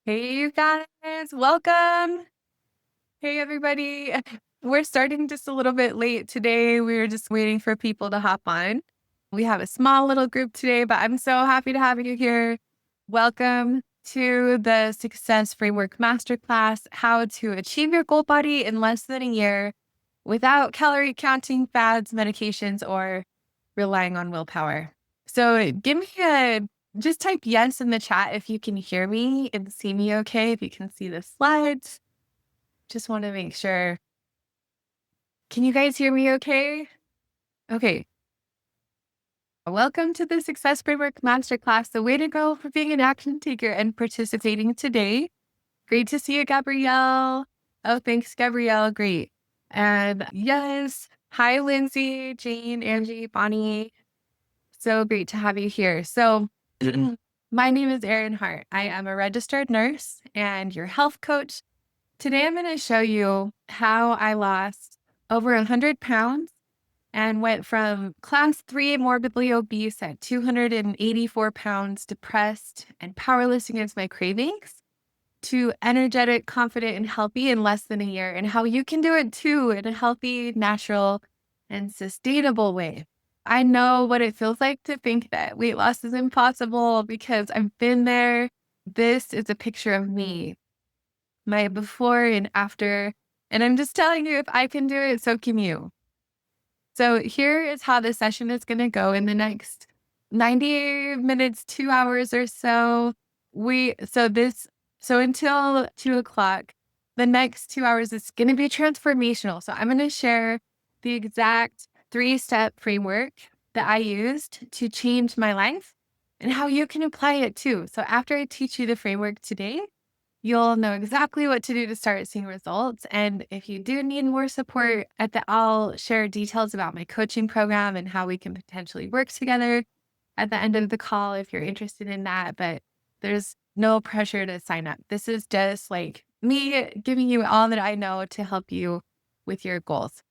Hey, you guys, welcome. Hey, everybody. We're starting just a little bit late today. We were just waiting for people to hop on. We have a small little group today, but I'm so happy to have you here. Welcome to the Success Framework Masterclass, how to achieve your goal body in less than a year without calorie counting, fads, medications, or relying on willpower. So give me just type yes in the chat if you can hear me and see me okay, if you can see the slides. Just want to make sure. Can you guys hear me okay? Okay. Welcome to the Success Framework Masterclass, the way to go for being an action taker and participating today. Great to see you, Gabrielle. Oh, thanks, Gabrielle. Great. And yes, hi, Lindsay, Jane, Angie, Bonnie. So great to have you here. So my name is Erin Hart. I am a registered nurse and your health coach. Today, I'm going to show you how I lost over 100 pounds and went from class 3 morbidly obese at 284 pounds, depressed and powerless against my cravings, to energetic, confident, and healthy in less than a year, and how you can do it too in a healthy, natural, and sustainable way. I know what it feels like to think that weight loss is impossible because I've been there. This is a picture of me, my before and after. And I'm just telling you, if I can do it, so can you. So here is how the session is going to go in the next 90 minutes, 2 hours or so. So until 2 o'clock, the next 2 hours is going to be transformational. So I'm going to share the exact 3-step framework that I used to change my life and how you can apply it too. So after I teach you the framework today, you'll know exactly what to do to start seeing results. And if you do need more support, I'll share details about my coaching program and how we can potentially work together at the end of the call if you're interested in that. But there's no pressure to sign up. This is just like me giving you all that I know to help you with your goals.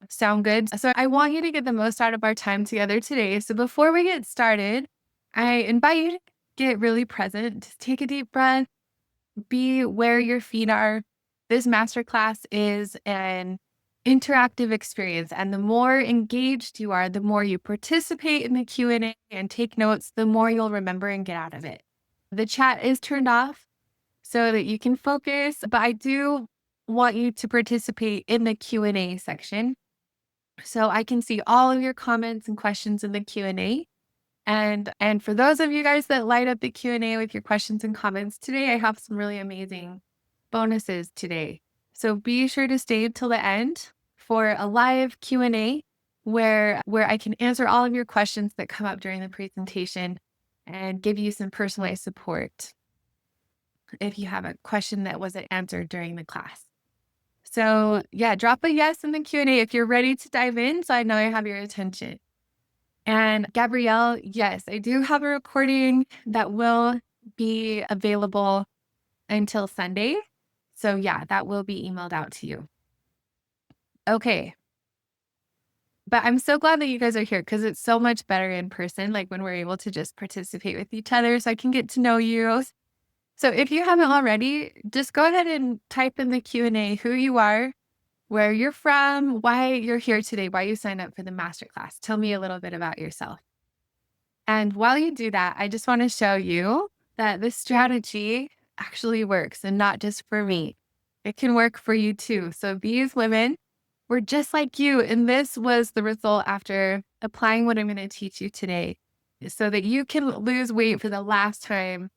Sound good? So I want you to get the most out of our time together today. So before we get started, I invite you to get really present. Just take a deep breath. Be where your feet are. This masterclass is an interactive experience, and the more engaged you are, the more you participate in the Q&A and take notes, the more you'll remember and get out of it. The chat is turned off so that you can focus, but I do want you to participate in the Q&A section so I can see all of your comments and questions in the Q&A. And for those of you guys that light up the Q&A with your questions and comments today, I have some really amazing bonuses today. So be sure to stay until the end for a live Q&A where I can answer all of your questions that come up during the presentation and give you some personalized support if you have a question that wasn't answered during the class. So yeah, drop a yes in the Q&A if you're ready to dive in so I know I have your attention. And Gabrielle, yes, I do have a recording that will be available until Sunday. So yeah, that will be emailed out to you. Okay. But I'm so glad that you guys are here because it's so much better in person, like when we're able to just participate with each other so I can get to know you. So if you haven't already, just go ahead and type in the Q&A who you are, where you're from, why you're here today, why you signed up for the masterclass. Tell me a little bit about yourself. And while you do that, I just want to show you that this strategy actually works and not just for me. It can work for you too. So these women were just like you. And this was the result after applying what I'm going to teach you today so that you can lose weight for the last time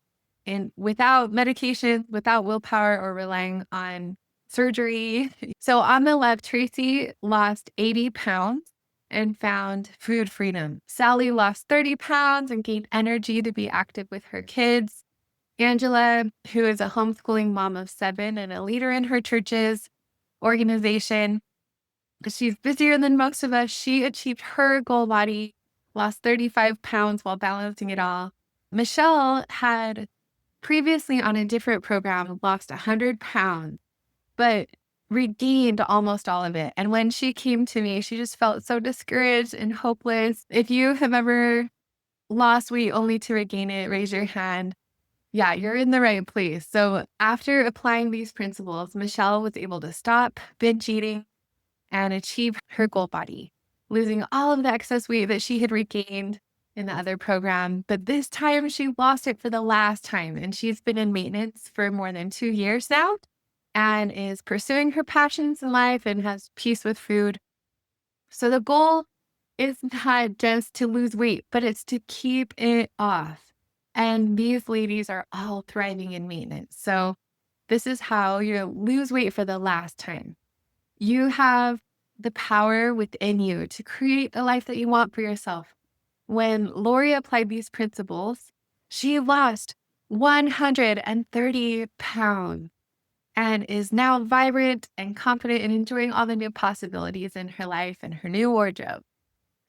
and without medication, without willpower or relying on surgery. So on the left, Tracy lost 80 pounds and found food freedom. Sally lost 30 pounds and gained energy to be active with her kids. Angela, who is a homeschooling mom of 7 and a leader in her church's organization, she's busier than most of us. She achieved her goal body, lost 35 pounds while balancing it all. Michelle had previously on a different program lost 100 pounds, but regained almost all of it. And when she came to me, she just felt so discouraged and hopeless. If you have ever lost weight only to regain it, raise your hand. Yeah, you're in the right place. So after applying these principles, Michelle was able to stop binge eating and achieve her goal body, losing all of the excess weight that she had regained in the other program. But this time she lost it for the last time. And she's been in maintenance for more than 2 years now and is pursuing her passions in life and has peace with food. So the goal is not just to lose weight, but it's to keep it off. And these ladies are all thriving in maintenance. So this is how you lose weight for the last time. You have the power within you to create a life that you want for yourself. When Lori applied these principles, she lost 130 pounds and is now vibrant and confident and enjoying all the new possibilities in her life and her new wardrobe.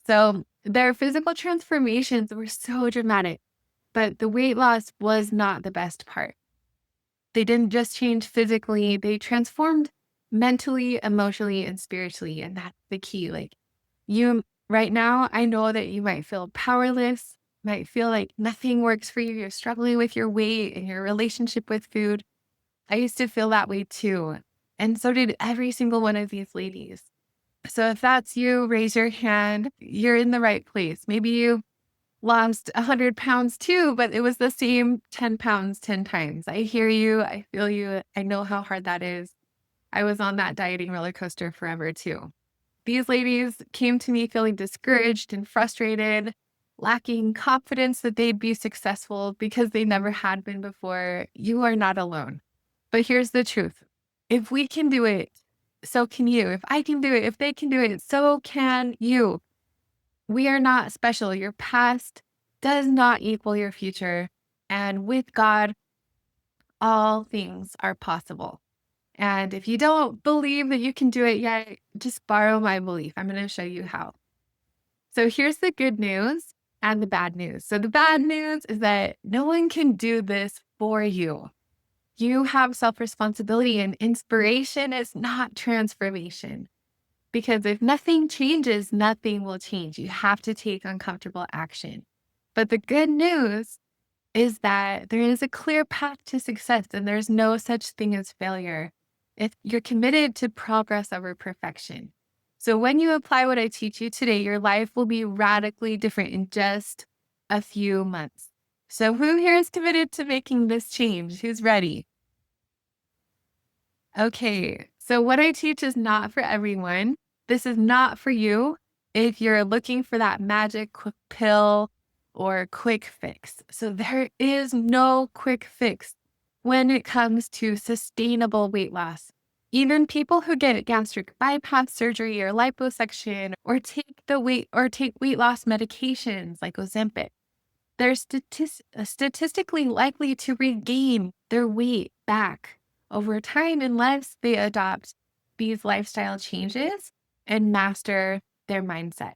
So their physical transformations were so dramatic, but the weight loss was not the best part. They didn't just change physically, they transformed mentally, emotionally, and spiritually. And that's the key. Like you right now, I know that you might feel powerless, might feel like nothing works for you. You're struggling with your weight and your relationship with food. I used to feel that way too. And so did every single one of these ladies. So if that's you, raise your hand. You're in the right place. Maybe you lost 100 pounds too, but it was the same 10 pounds 10 times. I hear you. I feel you. I know how hard that is. I was on that dieting roller coaster forever too. These ladies came to me feeling discouraged and frustrated, lacking confidence that they'd be successful because they never had been before. You are not alone. But here's the truth. If we can do it, so can you. If I can do it, if they can do it, so can you. We are not special. Your past does not equal your future. And with God, all things are possible. And if you don't believe that you can do it yet, just borrow my belief. I'm going to show you how. So here's the good news and the bad news. So the bad news is that no one can do this for you. You have self-responsibility, and inspiration is not transformation. Because if nothing changes, nothing will change. You have to take uncomfortable action. But the good news is that there is a clear path to success and there's no such thing as failure if you're committed to progress over perfection. So when you apply what I teach you today, your life will be radically different in just a few months. So who here is committed to making this change? Who's ready? Okay, so what I teach is not for everyone. This is not for you if you're looking for that magic pill or quick fix. So there is no quick fix when it comes to sustainable weight loss. Even people who get gastric bypass surgery or liposuction or take weight loss medications like Ozempic, they're statistically likely to regain their weight back over time unless they adopt these lifestyle changes and master their mindset.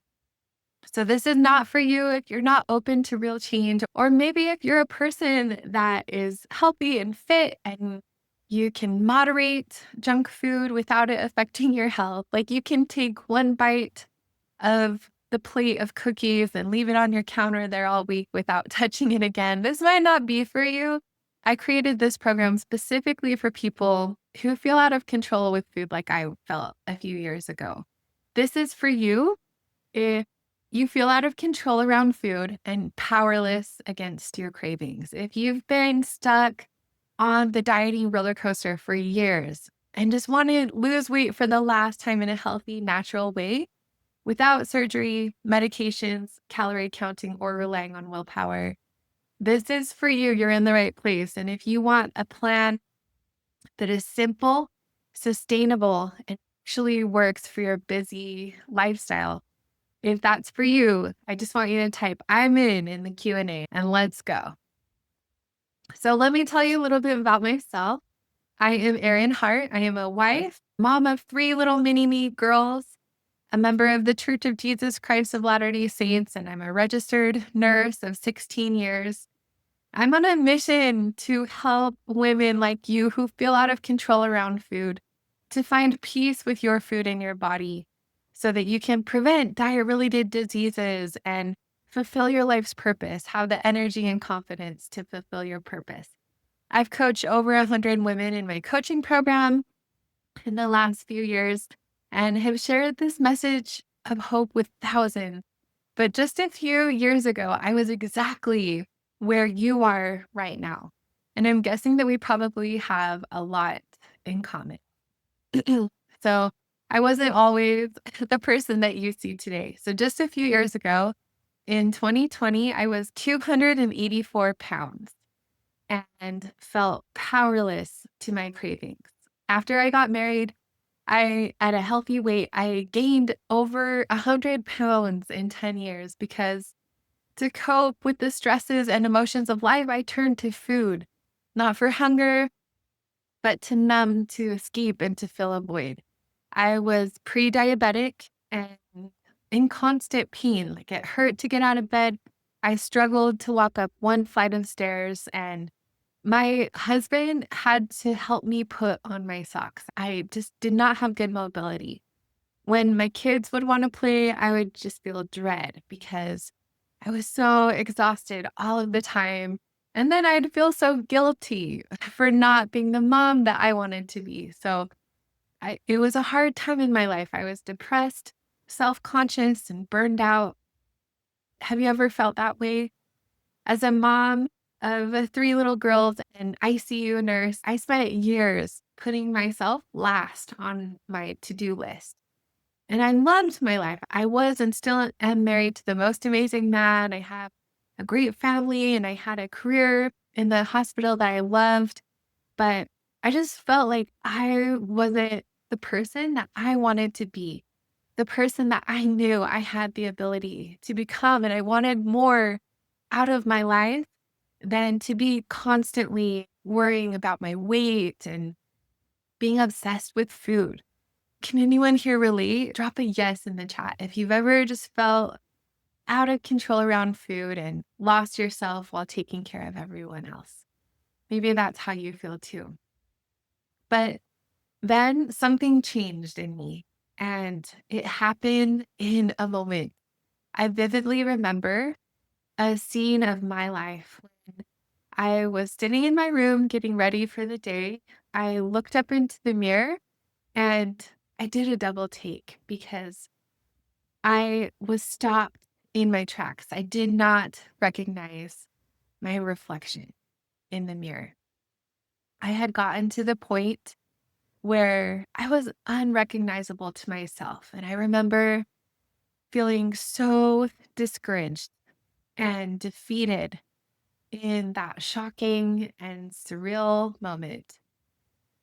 So this is not for you if you're not open to real change, or maybe if you're a person that is healthy and fit and you can moderate junk food without it affecting your health. Like you can take one bite of the plate of cookies and leave it on your counter there all week without touching it again. This might not be for you. I created this program specifically for people who feel out of control with food like I felt a few years ago. This is for you if you feel out of control around food and powerless against your cravings. If you've been stuck on the dieting roller coaster for years and just want to lose weight for the last time in a healthy, natural way, without surgery, medications, calorie counting, or relying on willpower. This is for you. You're in the right place. And if you want a plan that is simple, sustainable, and actually works for your busy lifestyle, if that's for you, I just want you to type "I'm in the Q&A and let's go. So let me tell you a little bit about myself. I am Erin Hart. I am a wife, mom of 3 little mini-me girls, a member of the Church of Jesus Christ of Latter-day Saints, and I'm a registered nurse of 16 years. I'm on a mission to help women like you who feel out of control around food to find peace with your food and your body so that you can prevent diet-related diseases and fulfill your life's purpose, have the energy and confidence to fulfill your purpose. I've coached over 100 women in my coaching program in the last few years and have shared this message of hope with thousands. But just a few years ago, I was exactly where you are right now. And I'm guessing that we probably have a lot in common. So I wasn't always the person that you see today. So just a few years ago, in 2020, I was 284 pounds and felt powerless to my cravings. After I got married, at a healthy weight, I gained over 100 pounds in 10 years because to cope with the stresses and emotions of life, I turned to food, not for hunger, but to numb, to escape, and to fill a void. I was pre diabetic and in constant pain. Like it hurt to get out of bed. I struggled to walk up one flight of stairs, and my husband had to help me put on my socks. I just did not have good mobility. When my kids would want to play, I would just feel dread because I was so exhausted all of the time. And then I'd feel so guilty for not being the mom that I wanted to be. So it was a hard time in my life. I was depressed, self conscious, and burned out. Have you ever felt that way? As a mom of three little girls and ICU nurse, I spent years putting myself last on my to do list. And I loved my life. I was and still am married to the most amazing man. I have a great family and I had a career in the hospital that I loved. But I just felt like I wasn't the person that I wanted to be, the person that I knew I had the ability to become. And I wanted more out of my life than to be constantly worrying about my weight and being obsessed with food. Can anyone here relate? Drop a yes in the chat if you've ever just felt out of control around food and lost yourself while taking care of everyone else. Maybe that's how you feel too. But then something changed in me and it happened in a moment. I vividly remember a scene of my life when I was sitting in my room getting ready for the day. I looked up into the mirror and I did a double take because I was stopped in my tracks. I did not recognize my reflection in the mirror. I had gotten to the point where I was unrecognizable to myself. And I remember feeling so discouraged and defeated in that shocking and surreal moment.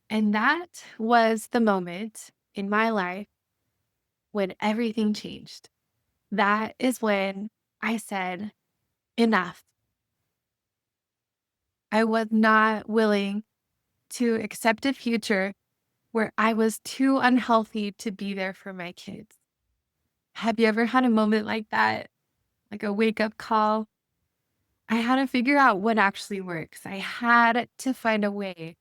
And that was the moment in my life when everything changed. That is when I said, enough. I was not willing to accept a future where I was too unhealthy to be there for my kids. Have you ever had a moment like that? Like a wake up call? I had to figure out what actually works. I had to find a way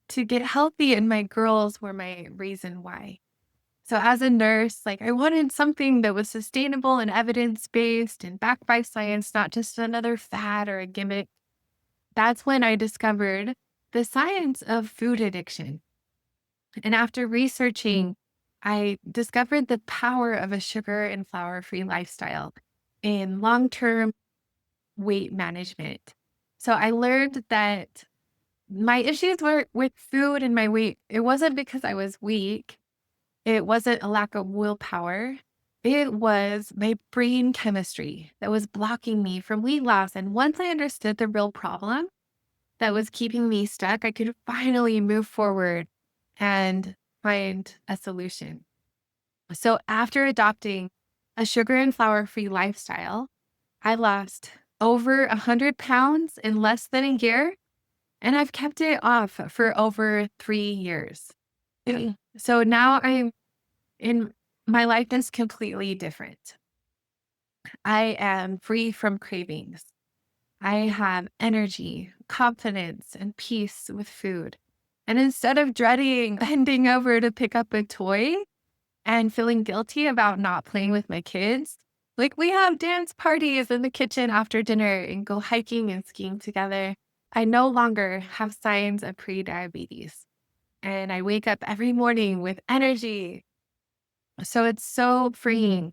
to get healthy, and my girls were my reason why. So as a nurse, like I wanted something that was sustainable and evidence-based and backed by science, not just another fad or a gimmick. That's when I discovered the science of food addiction. And after researching, I discovered the power of a sugar and flour-free lifestyle in long-term weight management. So I learned that my issues were with food and my weight. It wasn't because I was weak. It wasn't a lack of willpower. It was my brain chemistry that was blocking me from weight loss. And once I understood the real problem that was keeping me stuck, I could finally move forward and find a solution. So after adopting a sugar and flour free lifestyle, I lost over 100 pounds in less than a year, and I've kept it off for over 3 years. So now I'm in my life is completely different. I am free from cravings. I have energy, confidence, and peace with food. And instead of dreading bending over to pick up a toy and feeling guilty about not playing with my kids, like we have dance parties in the kitchen after dinner and go hiking and skiing together. I no longer have signs of pre-diabetes, and I wake up every morning with energy. So it's so freeing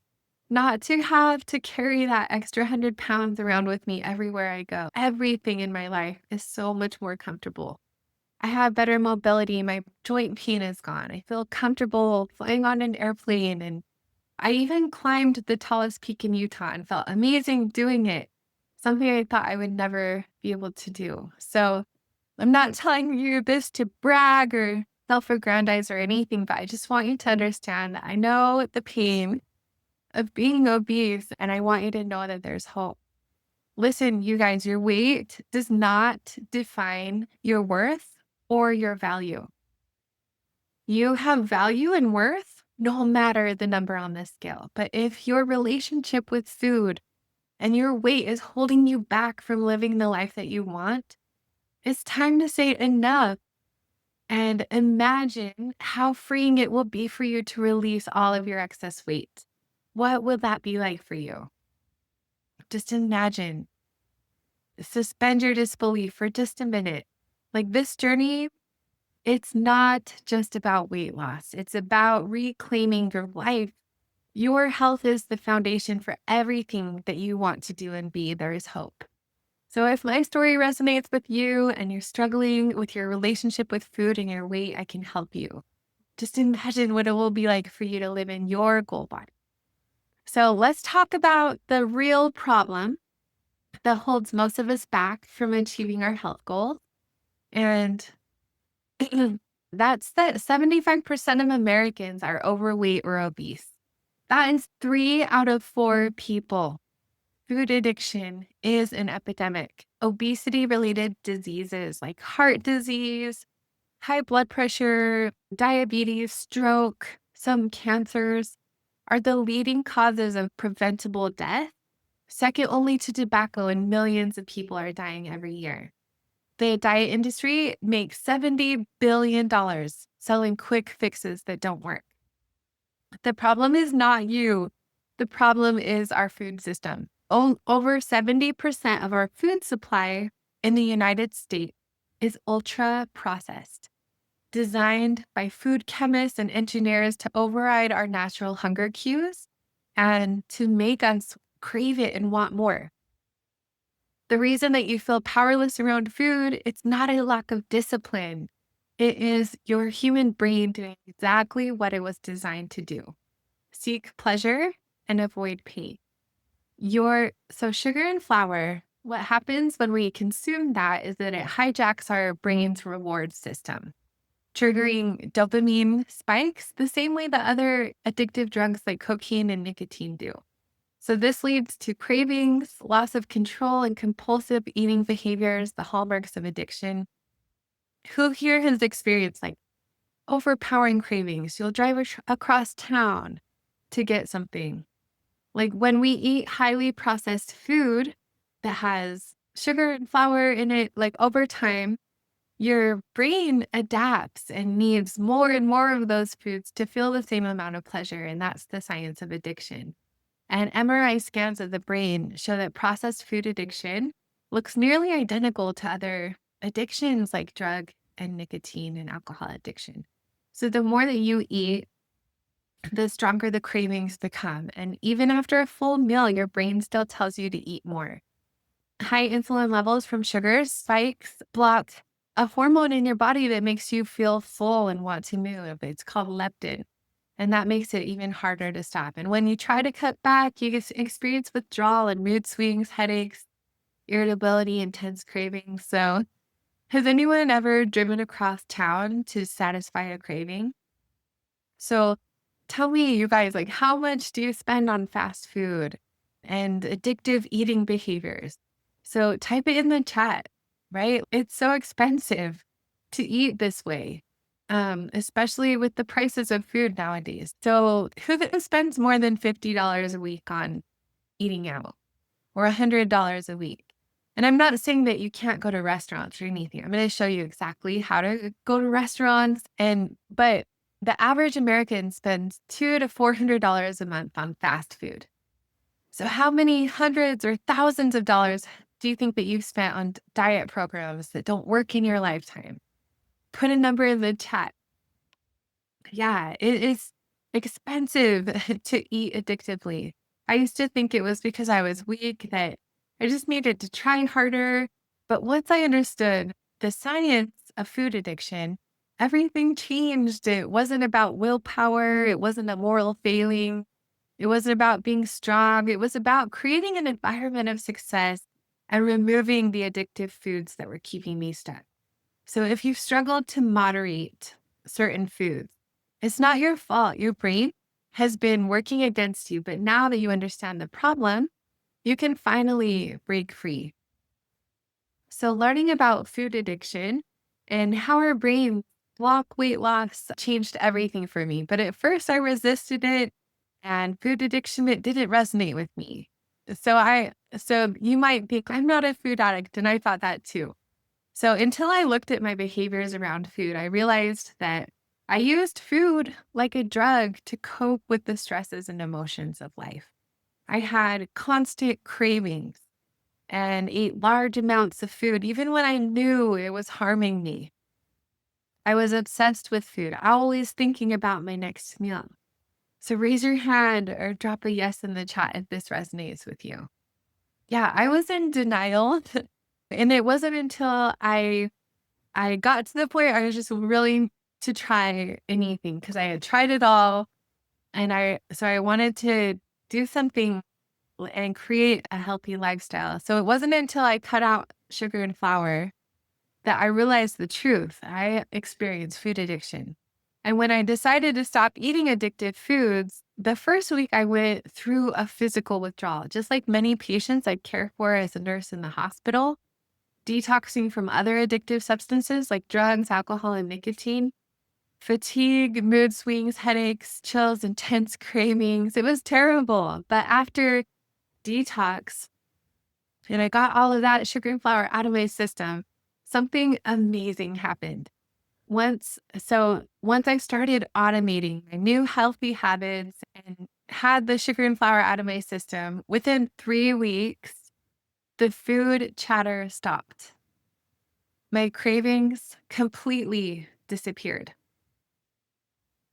not to have to carry that extra 100 pounds around with me everywhere I go. Everything in my life is so much more comfortable. I have better mobility. My joint pain is gone. I feel comfortable flying on an airplane. And I even climbed the tallest peak in Utah and felt amazing doing it. Something I thought I would never be able to do. So I'm not telling you this to brag or self-aggrandize or anything, but I just want you to understand that I know the pain of being obese, and I want you to know that there's hope. Listen, you guys, your weight does not define your worth or your value. You have value and worth no matter the number on the scale. But if your relationship with food and your weight is holding you back from living the life that you want, it's time to say enough and imagine how freeing it will be for you to release all of your excess weight. What would that be like for you? Just imagine. Suspend your disbelief for just a minute. Like this journey, it's not just about weight loss. It's about reclaiming your life. Your health is the foundation for everything that you want to do and be. There is hope. So if my story resonates with you and you're struggling with your relationship with food and your weight, I can help you. Just imagine what it will be like for you to live in your goal body. So let's talk about the real problem that holds most of us back from achieving our health goals. And that's that 75% of Americans are overweight or obese. That is 3 out of 4 people. Food addiction is an epidemic. Obesity-related diseases like heart disease, high blood pressure, diabetes, stroke, some cancers are the leading causes of preventable death, second only to tobacco, and millions of people are dying every year. The diet industry makes $70 billion selling quick fixes that don't work. The problem is not you. The problem is our food system. Over 70% of our food supply in the United States is ultra processed, designed by food chemists and engineers to override our natural hunger cues and to make us crave it and want more. The reason that you feel powerless around food, it's not a lack of discipline. It is your human brain doing exactly what it was designed to do. Seek pleasure and avoid pain. So sugar and flour, what happens when we consume that is that it hijacks our brain's reward system, triggering dopamine spikes the same way that other addictive drugs like cocaine and nicotine do. So this leads to cravings, loss of control, and compulsive eating behaviors, the hallmarks of addiction. Who here has experienced like overpowering cravings? You'll drive across town to get something. Like when we eat highly processed food that has sugar and flour in it, like over time, your brain adapts and needs more and more of those foods to feel the same amount of pleasure. And that's the science of addiction. And MRI scans of the brain show that processed food addiction looks nearly identical to other addictions like drug and nicotine and alcohol addiction. So the more that you eat, the stronger the cravings become. And even after a full meal, your brain still tells you to eat more. High insulin levels from sugars spikes block a hormone in your body that makes you feel full and want to move. It's called leptin. And that makes it even harder to stop. And when you try to cut back, you experience withdrawal and mood swings, headaches, irritability, intense cravings. So has anyone ever driven across town to satisfy a craving? So tell me, you guys, like how much do you spend on fast food and addictive eating behaviors? So type it in the chat, right? It's so expensive to eat this way, especially with the prices of food nowadays. So who spends more than $50 a week on eating out or $100 a week? And I'm not saying that you can't go to restaurants or anything. I'm going to show you exactly how to go to restaurants. But the average American spends $200 to $400 a month on fast food. So how many hundreds or thousands of dollars do you think that you've spent on diet programs that don't work in your lifetime? Put a number in the chat. Yeah, it is expensive to eat addictively. I used to think it was because I was weak, that I just needed to try harder. But once I understood the science of food addiction, everything changed. It wasn't about willpower, it wasn't a moral failing, it wasn't about being strong. It was about creating an environment of success and removing the addictive foods that were keeping me stuck. So if you've struggled to moderate certain foods, it's not your fault. Your brain has been working against you. But now that you understand the problem, you can finally break free. So learning about food addiction and how our brains block weight loss changed everything for me. But at first I resisted it, and food addiction, it didn't resonate with me. So you might think I'm not a food addict, and I thought that too. So until I looked at my behaviors around food, I realized that I used food like a drug to cope with the stresses and emotions of life. I had constant cravings and ate large amounts of food, even when I knew it was harming me. I was obsessed with food, always thinking about my next meal. So raise your hand or drop a yes in the chat if this resonates with you. Yeah, I was in denial. And it wasn't until I got to the point I was just willing to try anything because I had tried it all. And I wanted to do something and create a healthy lifestyle. So it wasn't until I cut out sugar and flour that I realized the truth. I experienced food addiction. And when I decided to stop eating addictive foods, the first week I went through a physical withdrawal, just like many patients I care for as a nurse in the hospital, detoxing from other addictive substances like drugs, alcohol, and nicotine. Fatigue, mood swings, headaches, chills, intense cravings. It was terrible. But after detox, and I got all of that sugar and flour out of my system, something amazing happened. Once I started automating my new healthy habits and had the sugar and flour out of my system, within 3 weeks, the food chatter stopped. My cravings completely disappeared.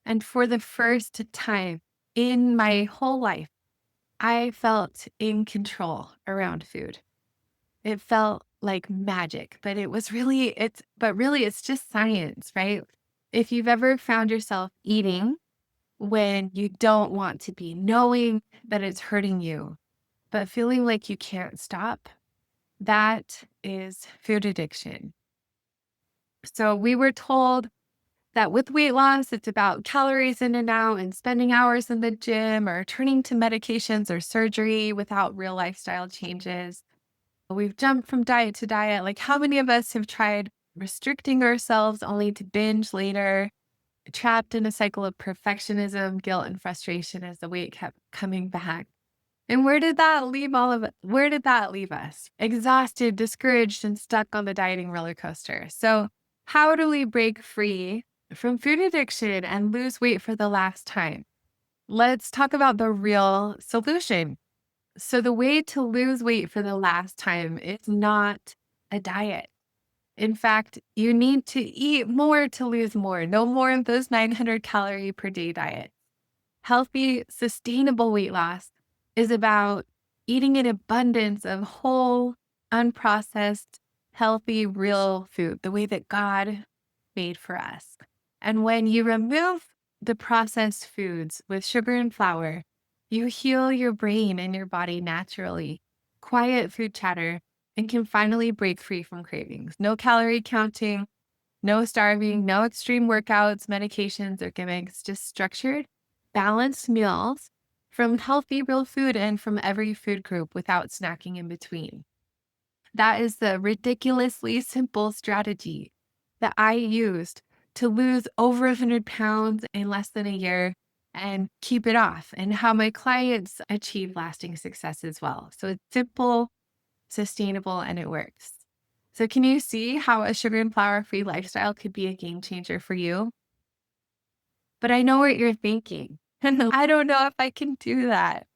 And for the first time in my whole life, I felt in control around food. It felt like magic, but really it's just science, right? If you've ever found yourself eating when you don't want to be, knowing that it's hurting you, but feeling like you can't stop, that is food addiction. So we were told that with weight loss, it's about calories in and out and spending hours in the gym or turning to medications or surgery without real lifestyle changes. We've jumped from diet to diet. Like, how many of us have tried restricting ourselves only to binge later, trapped in a cycle of perfectionism, guilt, and frustration as the weight kept coming back? And where did that leave all of it? Where did that leave us? Exhausted, discouraged, and stuck on the dieting roller coaster. So, how do we break free from food addiction and lose weight for the last time? Let's talk about the real solution. So, the way to lose weight for the last time is not a diet. In fact, you need to eat more to lose more. No more of those 900 calorie per day diets. Healthy, sustainable weight loss is about eating an abundance of whole, unprocessed, healthy, real food, the way that God made for us. And when you remove the processed foods with sugar and flour, you heal your brain and your body naturally, quiet food chatter, and can finally break free from cravings. No calorie counting, no starving, no extreme workouts, medications, or gimmicks, just structured, balanced meals from healthy, real food and from every food group without snacking in between. That is the ridiculously simple strategy that I used to lose over 100 pounds in less than a year and keep it off, and how my clients achieve lasting success as well. So it's simple, sustainable, and it works. So can you see how a sugar and flour free lifestyle could be a game changer for you? But I know what you're thinking. I don't know if I can do that.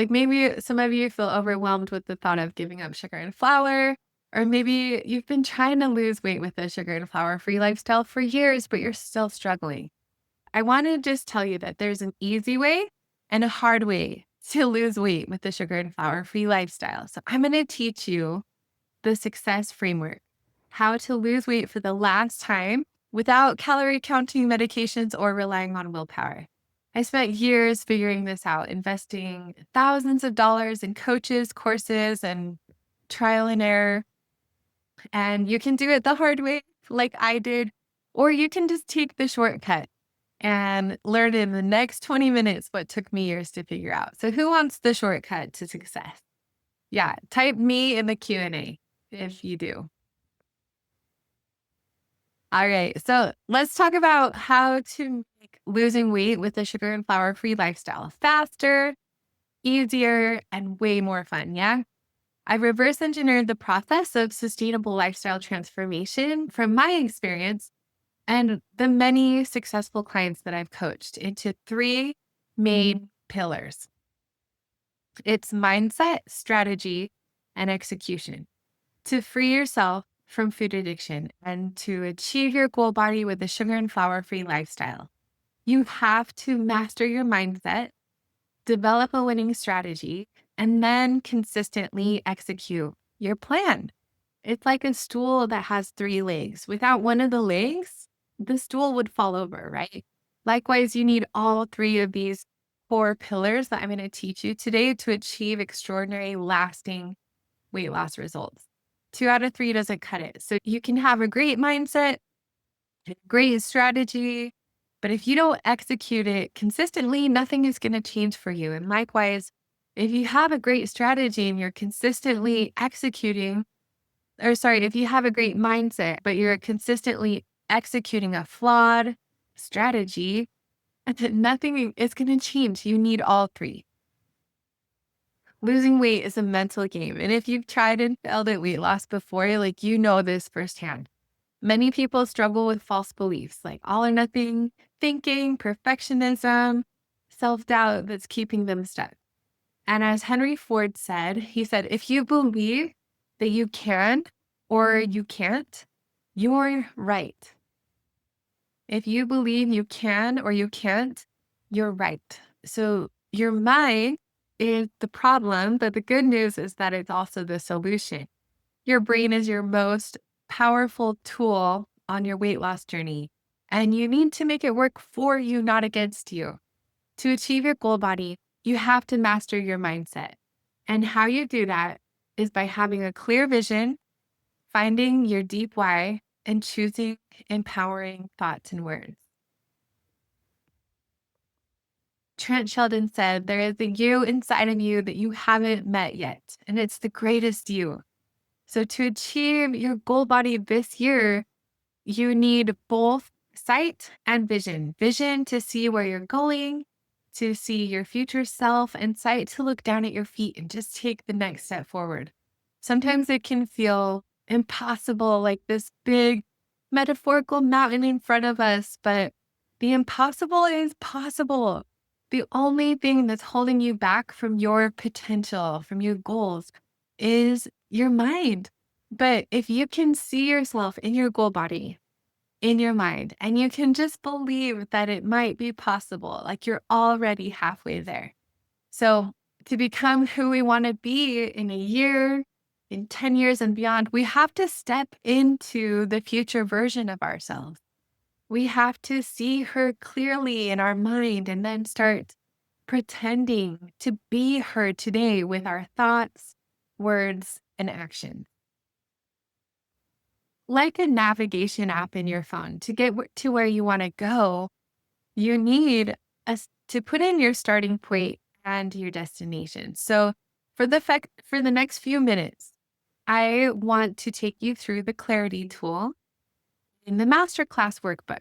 Like maybe some of you feel overwhelmed with the thought of giving up sugar and flour, or maybe you've been trying to lose weight with a sugar and flour free lifestyle for years, but you're still struggling. I want to just tell you that there's an easy way and a hard way to lose weight with the sugar and flour free lifestyle. So I'm going to teach you the success framework, how to lose weight for the last time without calorie counting medications or relying on willpower. I spent years figuring this out, investing thousands of dollars in coaches, courses, and trial and error. And you can do it the hard way, like I did, or you can just take the shortcut and learn in the next 20 minutes what took me years to figure out. So who wants the shortcut to success? Yeah, type me in the Q&A if you do. All right, so let's talk about how to make losing weight with a sugar and flour free lifestyle faster, easier, and way more fun. Yeah. I reverse engineered the process of sustainable lifestyle transformation from my experience and the many successful clients that I've coached into three main pillars. It's mindset, strategy, and execution. To free yourself from food addiction and to achieve your goal body with a sugar and flour free lifestyle, you have to master your mindset, develop a winning strategy, and then consistently execute your plan. It's like a stool that has three legs. Without one of the legs, the stool would fall over, right? Likewise, you need all three of these four pillars that I'm going to teach you today to achieve extraordinary, lasting weight loss results. 2 out of 3 doesn't cut it. So you can have a great mindset, a great strategy, but if you don't execute it consistently, nothing is going to change for you. And likewise, if you have a great strategy and you're consistently executing, if you have a great mindset, but you're consistently executing a flawed strategy, nothing is going to change. You need all three. Losing weight is a mental game. And if you've tried and failed at weight loss before, like you know this firsthand. Many people struggle with false beliefs like all or nothing thinking, perfectionism, self-doubt that's keeping them stuck. And as Henry Ford said, he said, if you believe that you can or you can't, you're right. If you believe you can or you can't, you're right. So your mind is the problem, but the good news is that it's also the solution. Your brain is your most powerful tool on your weight loss journey, and you need to make it work for you, not against you. To achieve your goal body, you have to master your mindset. And how you do that is by having a clear vision, finding your deep why, and choosing empowering thoughts and words. Trent Sheldon said, there is a you inside of you that you haven't met yet, and it's the greatest you. So to achieve your goal body this year, you need both sight and vision. Vision to see where you're going, to see your future self, and sight to look down at your feet and just take the next step forward. Sometimes it can feel impossible, like this big metaphorical mountain in front of us, but the impossible is possible. The only thing that's holding you back from your potential, from your goals, is your mind. But if you can see yourself in your goal body, in your mind, and you can just believe that it might be possible, like you're already halfway there. So to become who we want to be in a year, in 10 years and beyond, we have to step into the future version of ourselves. We have to see her clearly in our mind and then start pretending to be her today with our thoughts, words, and actions. Like a navigation app in your phone, to get to where you want to go, you need to put in your starting point and your destination. So for the next few minutes, I want to take you through the clarity tool in the Masterclass workbook.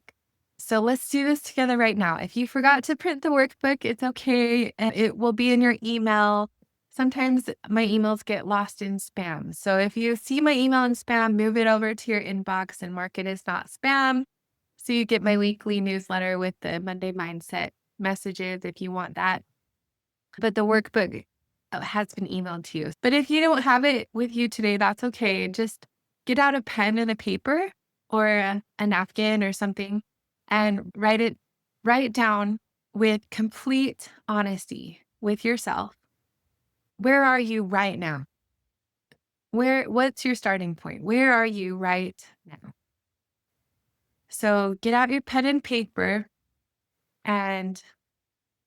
So let's do this together right now. If you forgot to print the workbook, it's okay. And it will be in your email. Sometimes my emails get lost in spam. So if you see my email in spam, move it over to your inbox and mark it as not spam. So you get my weekly newsletter with the Monday Mindset messages if you want that. But the workbook has been emailed to you. But if you don't have it with you today, that's okay. Just get out a pen and a paper or a napkin or something and write down with complete honesty with yourself. Where are you right now? What's your starting point? Where are you right now? So get out your pen and paper and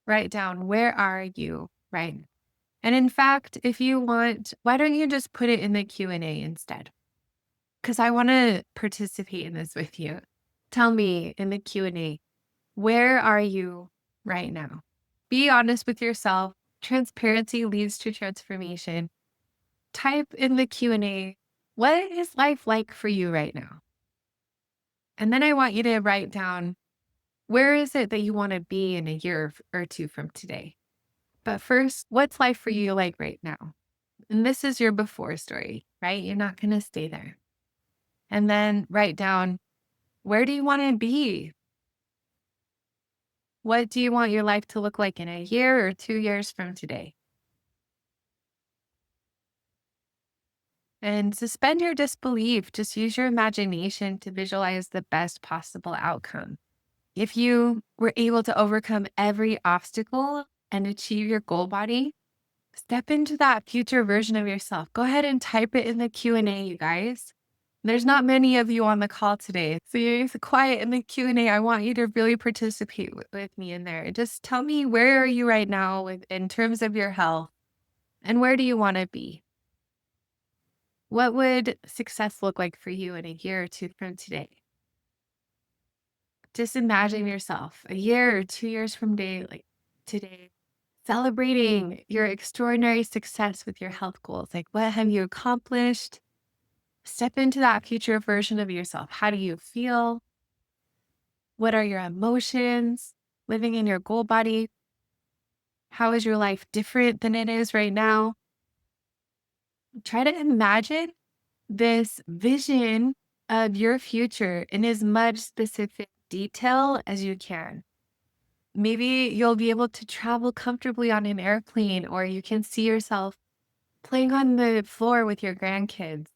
write down, where are you right now? And in fact, if you want, why don't you just put it in the Q&A instead? Because I want to participate in this with you. Tell me in the Q&A, where are you right now? Be honest with yourself. Transparency leads to transformation. Type in the Q&A, what is life like for you right now? And then I want you to write down, where is it that you want to be in a year or two from today? But first, what's life for you like right now? And this is your before story, right? You're not going to stay there. And then write down, where do you want to be? What do you want your life to look like in a year or 2 years from today? And suspend your disbelief. Just use your imagination to visualize the best possible outcome. If you were able to overcome every obstacle and achieve your goal body, step into that future version of yourself. Go ahead and type it in the Q&A, you guys. There's not many of you on the call today. So you're quiet in the Q&A. I want you to really participate with me in there. Just tell me, where are you right now in terms of your health? And where do you want to be? What would success look like for you in a year or two from today? Just imagine yourself a year or 2 years from today, celebrating your extraordinary success with your health goals. Like, what have you accomplished? Step into that future version of yourself. How do you feel? What are your emotions living in your goal body? How is your life different than it is right now? Try to imagine this vision of your future in as much specific detail as you can. Maybe you'll be able to travel comfortably on an airplane, or you can see yourself playing on the floor with your grandkids.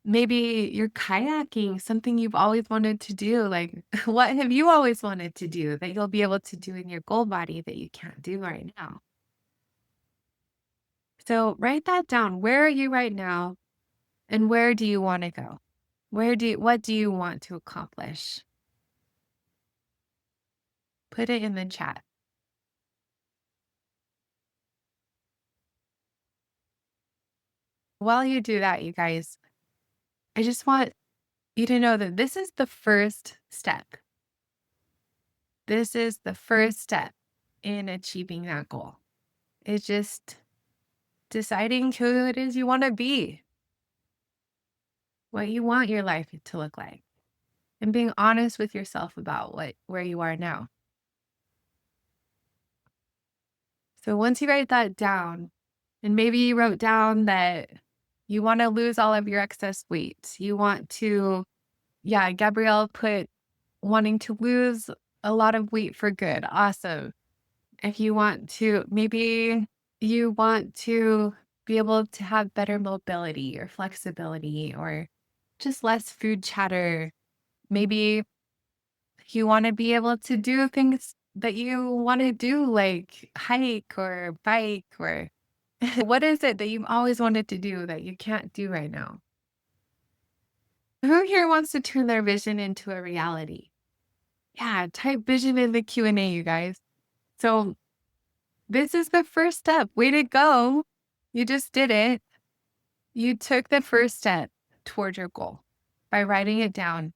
Maybe you're kayaking, something you've always wanted to do. Like, what have you always wanted to do that you'll be able to do in your goal body that you can't do right now? So write that down. Where are you right now? And where do you want to go? What do you want to accomplish? Put it in the chat. While you do that, you guys, I just want you to know that this is the first step. This is the first step in achieving that goal. It's just deciding who it is you want to be, what you want your life to look like, and being honest with yourself about where you are now. So once you write that down, and maybe you wrote down that you want to lose all of your excess weight. You want to, yeah, Gabrielle put wanting to lose a lot of weight for good. Awesome. If you want to, maybe you want to be able to have better mobility or flexibility or just less food chatter. Maybe you want to be able to do things that you want to do, like hike or bike, or what is it that you've always wanted to do that you can't do right now? Who here wants to turn their vision into a reality? Yeah, type vision in the Q&A, you guys. So this is the first step. Way to go. You just did it. You took the first step toward your goal by writing it down,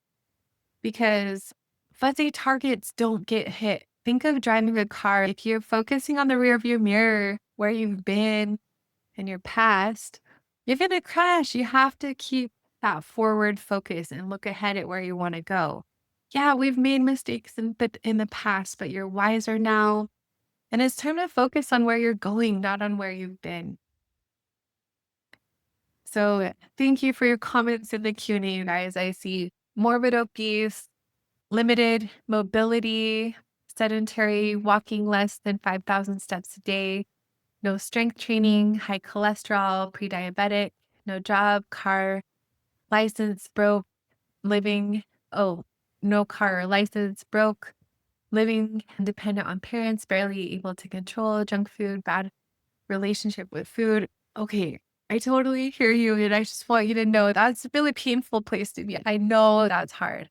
because fuzzy targets don't get hit. Think of driving a car. If you're focusing on the rearview mirror, where you've been in your past, you're going to crash. You have to keep that forward focus and look ahead at where you want to go. Yeah, we've made mistakes in the past, but you're wiser now. And it's time to focus on where you're going, not on where you've been. So thank you for your comments in the Q&A, you guys. I see morbid obese, limited mobility, sedentary, walking less than 5,000 steps a day, no strength training, high cholesterol, pre-diabetic, no job, car, license, broke, living. Oh, no car or license, broke, living dependent on parents, barely able to control junk food, bad relationship with food. Okay, I totally hear you. And I just want you to know that's a really painful place to be. I know that's hard.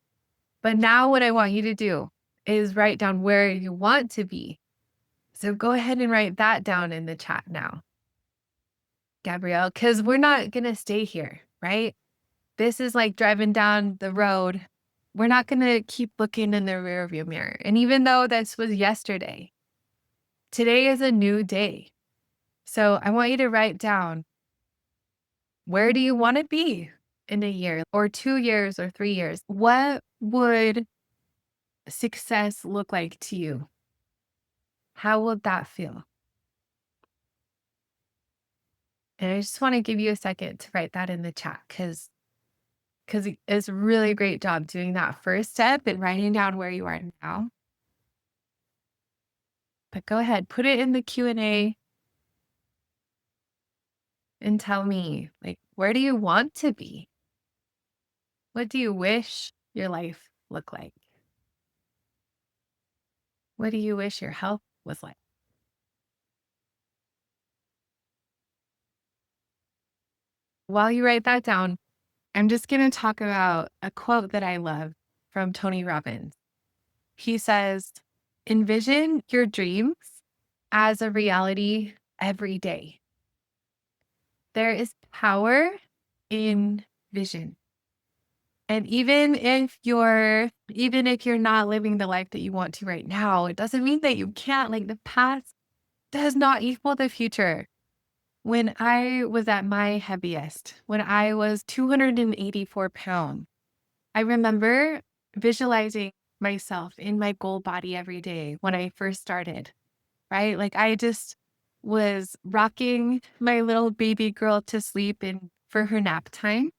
But now what I want you to do is write down where you want to be. So go ahead and write that down in the chat now, Gabrielle, because we're not going to stay here, right? This is like driving down the road. We're not going to keep looking in the rearview mirror. And even though this was yesterday, today is a new day. So I want you to write down, where do you want to be in a year or 2 years or 3 years? What would success look like to you? How would that feel? And I just want to give you a second to write that in the chat because it's a really great job doing that first step and writing down where you are now. But go ahead, put it in the Q&A and tell me, like, where do you want to be? What do you wish your life looked like? What do you wish your health was like? While you write that down, I'm just going to talk about a quote that I love from Tony Robbins. He says, envision your dreams as a reality every day. There is power in vision. And even if you're not living the life that you want to right now, it doesn't mean that you can't. Like, the past does not equal the future. When I was at my heaviest, when I was 284 pounds, I remember visualizing myself in my goal body every day when I first started, right? Like, I just was rocking my little baby girl to sleep for her nap time.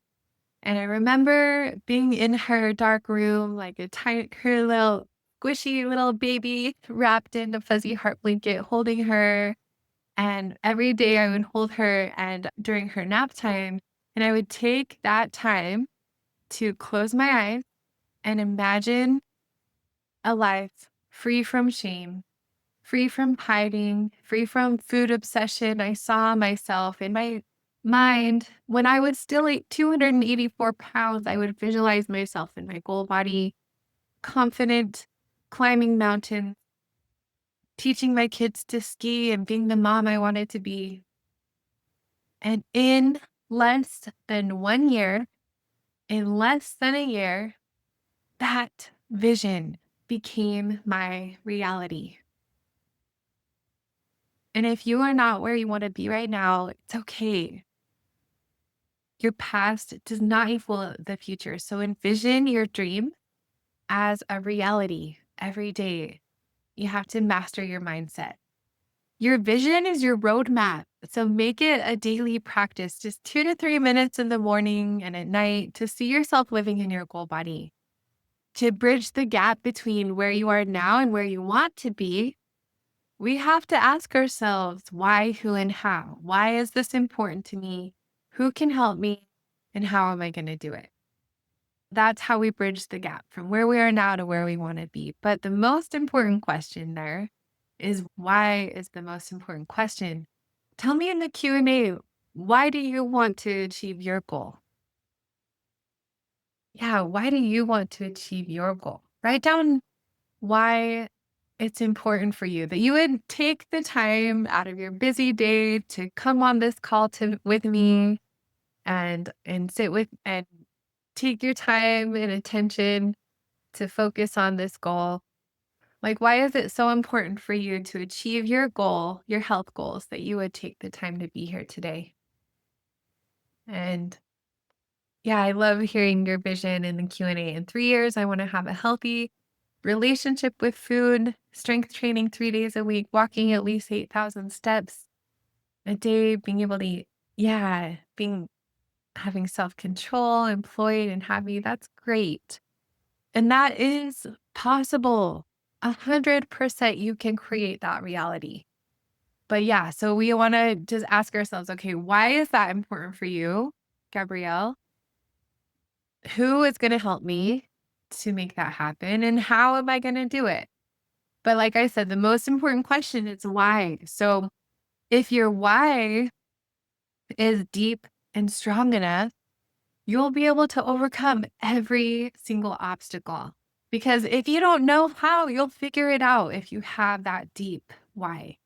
And I remember being in her dark room, like her little squishy little baby wrapped in a fuzzy heart blanket, holding her. And every day I would hold her and during her nap time, and I would take that time to close my eyes and imagine a life free from shame, free from hiding, free from food obsession. I saw myself in my mind when I was still 284 pounds. I would visualize myself in my goal body, confident, climbing mountains, teaching my kids to ski and being the mom I wanted to be. And in less than 1 year, in less than a year, that vision became my reality. And if you are not where you want to be right now, it's okay. Your past does not equal the future. So envision your dream as a reality every day. You have to master your mindset. Your vision is your roadmap. So make it a daily practice, just 2 to 3 minutes in the morning and at night to see yourself living in your goal body. To bridge the gap between where you are now and where you want to be, we have to ask ourselves why, who, and how. Why is this important to me? Who can help me? And how am I going to do it? That's how we bridge the gap from where we are now to where we want to be. But the most important question there is, why is the most important question. Tell me in the Q&A, why do you want to achieve your goal? Yeah, why do you want to achieve your goal? Write down why it's important for you that you would take the time out of your busy day to come on this call with me and sit with and take your time and attention to focus on this goal. Like, why is it so important for you to achieve your goal, your health goals, that you would take the time to be here today? And yeah, I love hearing your vision in the Q&A. In 3 years, I want to have a healthy relationship with food, strength training 3 days a week, walking at least 8,000 steps a day, being able to eat, yeah, having self-control, employed and happy. That's great. And that is possible. 100% you can create that reality. But yeah, so we want to just ask ourselves, okay, why is that important for you, Gabrielle? Who is going to help me to make that happen? And how am I going to do it? But like I said, the most important question is why. So if your why is deep and strong enough, you'll be able to overcome every single obstacle. Because if you don't know how, you'll figure it out if you have that deep why.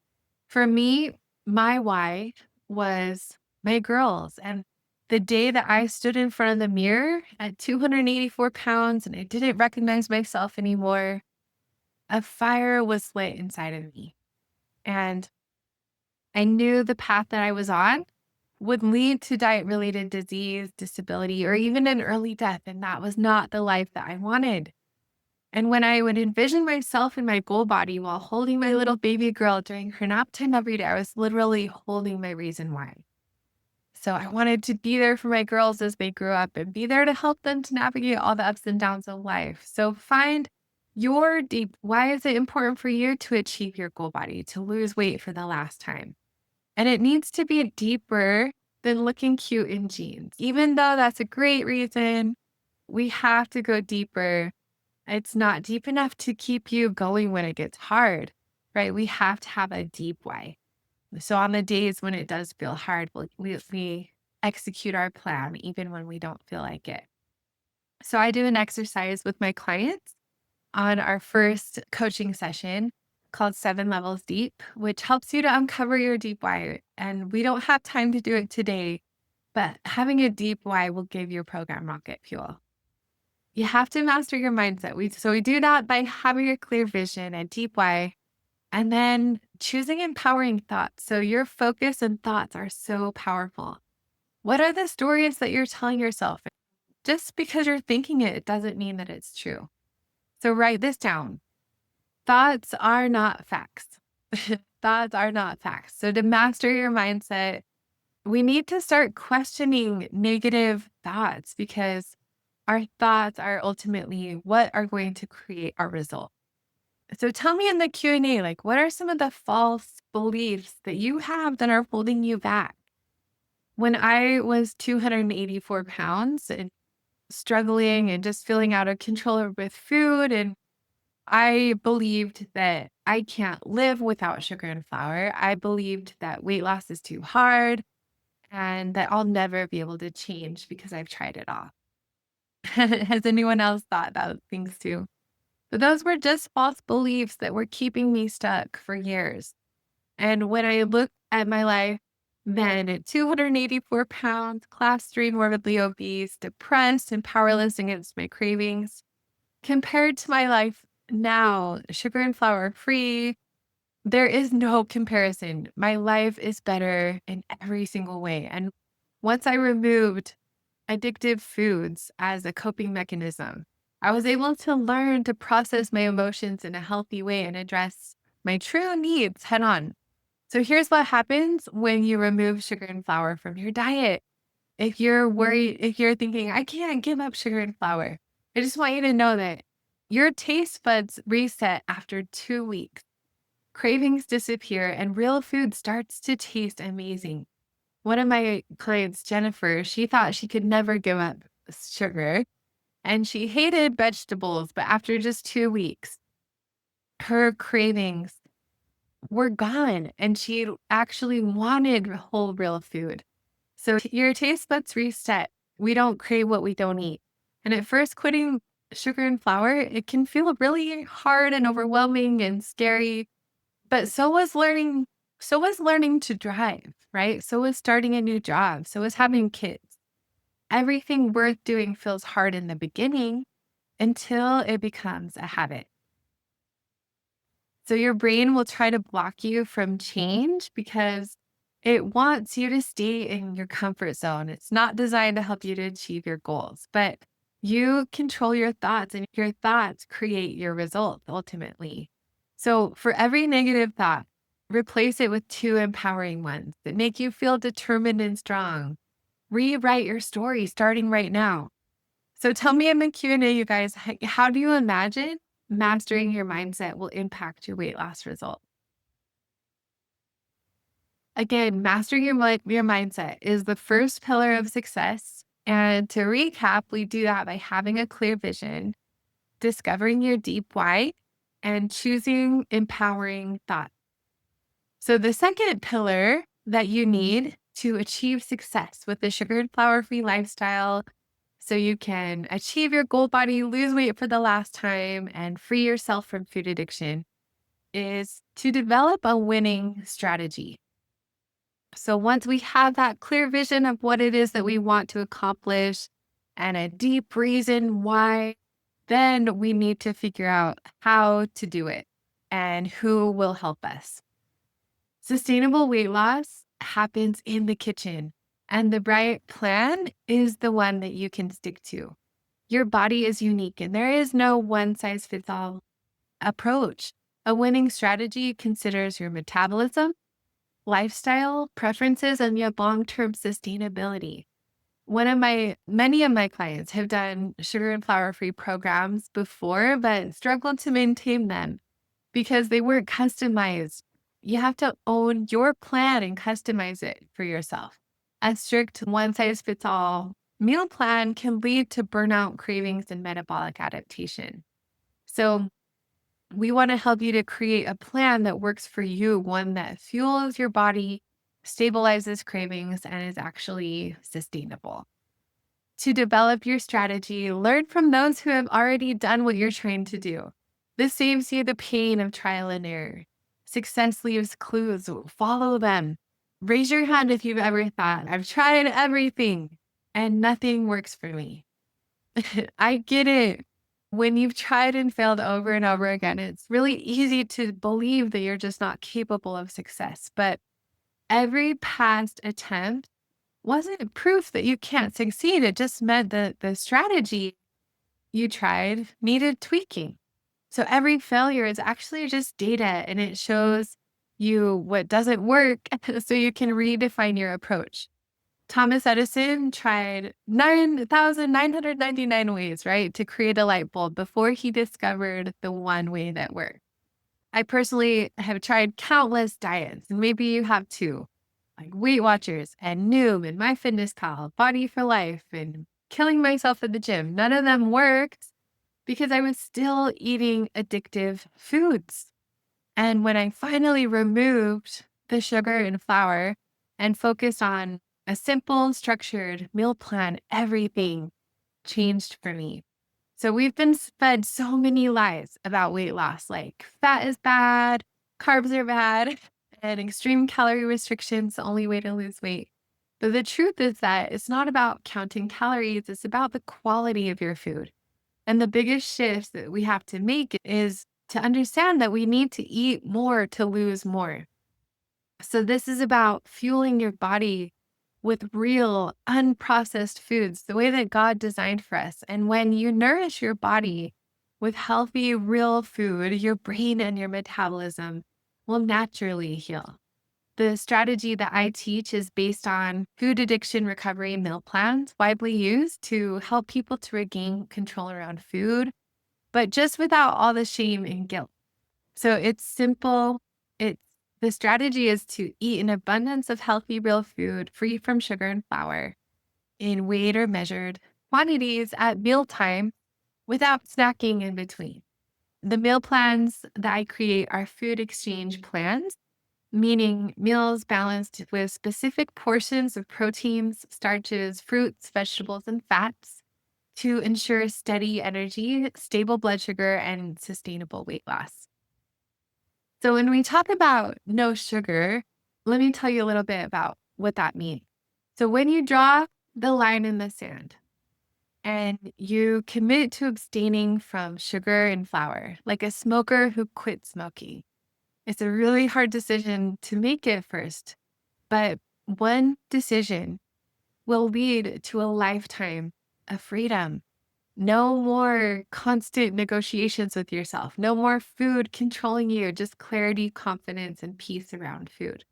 For me, my why was my girls. And the day that I stood in front of the mirror at 284 pounds and I didn't recognize myself anymore, a fire was lit inside of me. And I knew the path that I was on would lead to diet related disease, disability, or even an early death. And that was not the life that I wanted. And when I would envision myself in my goal body while holding my little baby girl during her nap time every day, I was literally holding my reason why. So I wanted to be there for my girls as they grew up and be there to help them to navigate all the ups and downs of life. So find your deep, why is it important for you to achieve your goal body, to lose weight for the last time? And it needs to be deeper than looking cute in jeans. Even though that's a great reason, we have to go deeper. It's not deep enough to keep you going when it gets hard, right? We have to have a deep why. So on the days when it does feel hard, we execute our plan even when we don't feel like it. So I do an exercise with my clients on our first coaching session called 7 Levels Deep, which helps you to uncover your deep why. And we don't have time to do it today, but having a deep why will give your program rocket fuel. You have to master your mindset. So we do that by having a clear vision, a deep why, and then choosing empowering thoughts. So your focus and thoughts are so powerful. What are the stories that you're telling yourself? Just because you're thinking it doesn't mean that it's true. So write this down. Thoughts are not facts. Thoughts are not facts. So to master your mindset, we need to start questioning negative thoughts because our thoughts are ultimately what are going to create our result. So tell me in the Q&A, like, what are some of the false beliefs that you have that are holding you back? When I was 284 pounds and struggling and just feeling out of control with food, and I believed that I can't live without sugar and flour. I believed that weight loss is too hard and that I'll never be able to change because I've tried it all. Has anyone else thought that things too? But those were just false beliefs that were keeping me stuck for years. And when I look at my life then at 284 pounds, class 3 morbidly obese, depressed and powerless against my cravings, compared to my life now, sugar and flour free, there is no comparison. My life is better in every single way. And once I removed addictive foods as a coping mechanism, I was able to learn to process my emotions in a healthy way and address my true needs head on. So here's what happens when you remove sugar and flour from your diet. If you're worried, if you're thinking, I can't give up sugar and flour, I just want you to know that your taste buds reset after 2 weeks. Cravings disappear and real food starts to taste amazing. One of my clients, Jennifer, she thought she could never give up sugar and she hated vegetables, but after just 2 weeks, her cravings were gone and she actually wanted whole real food. So your taste buds reset. We don't crave what we don't eat. And at first, quitting sugar and flour, it can feel really hard and overwhelming and scary. But so was learning to drive, right? So was starting a new job. So was having kids. Everything worth doing feels hard in the beginning until it becomes a habit. So your brain will try to block you from change because it wants you to stay in your comfort zone. It's not designed to help you to achieve your goals, but you control your thoughts and your thoughts create your results ultimately. So for every negative thought, replace it with two empowering ones that make you feel determined and strong. Rewrite your story starting right now. So tell me in the Q&A, you guys, how do you imagine mastering your mindset will impact your weight loss result? Again, mastering your mindset is the first pillar of success. And to recap, we do that by having a clear vision, discovering your deep why, and choosing empowering thought. So the second pillar that you need to achieve success with the sugar and flour free lifestyle, so you can achieve your goal body, lose weight for the last time, and free yourself from food addiction, is to develop a winning strategy. So once we have that clear vision of what it is that we want to accomplish and a deep reason why, then we need to figure out how to do it and who will help us. Sustainable weight loss happens in the kitchen, and the right plan is the one that you can stick to. Your body is unique, and there is no one size fits all approach. A winning strategy considers your metabolism, lifestyle preferences, and your long-term sustainability. Many of my clients have done sugar and flour free programs before, but struggled to maintain them because they weren't customized. You have to own your plan and customize it for yourself. A strict one size fits all meal plan can lead to burnout, cravings, and metabolic adaptation. So we want to help you to create a plan that works for you, one that fuels your body, stabilizes cravings, and is actually sustainable. To develop your strategy, learn from those who have already done what you're trying to do. This saves you the pain of trial and error. Success leaves clues. Follow them. Raise your hand if you've ever thought, I've tried everything and nothing works for me. I get it. When you've tried and failed over and over again, it's really easy to believe that you're just not capable of success. But every past attempt wasn't proof that you can't succeed. It just meant that the strategy you tried needed tweaking. So every failure is actually just data, and it shows you what doesn't work so you can redefine your approach. Thomas Edison tried 9,999 ways, right, to create a light bulb before he discovered the one way that worked. I personally have tried countless diets, and maybe you have too, like Weight Watchers and Noom and MyFitnessPal, Body for Life, and killing myself at the gym. None of them worked because I was still eating addictive foods. And when I finally removed the sugar and flour and focused on a simple, structured meal plan, everything changed for me. So we've been fed so many lies about weight loss, like fat is bad, carbs are bad, and extreme calorie restrictions the only way to lose weight. But the truth is that it's not about counting calories, it's about the quality of your food. And the biggest shift that we have to make is to understand that we need to eat more to lose more. So this is about fueling your body with real unprocessed foods, the way that God designed for us. And when you nourish your body with healthy, real food, your brain and your metabolism will naturally heal. The strategy that I teach is based on food addiction recovery meal plans, widely used to help people to regain control around food, but just without all the shame and guilt. So it's simple. The strategy is to eat an abundance of healthy, real food free from sugar and flour in weighed or measured quantities at mealtime without snacking in between. The meal plans that I create are food exchange plans, meaning meals balanced with specific portions of proteins, starches, fruits, vegetables, and fats to ensure steady energy, stable blood sugar, and sustainable weight loss. So when we talk about no sugar, let me tell you a little bit about what that means. So when you draw the line in the sand and you commit to abstaining from sugar and flour, like a smoker who quit smoking, it's a really hard decision to make at first, but one decision will lead to a lifetime of freedom. No more constant negotiations with yourself. No more food controlling you, just clarity, confidence, and peace around food.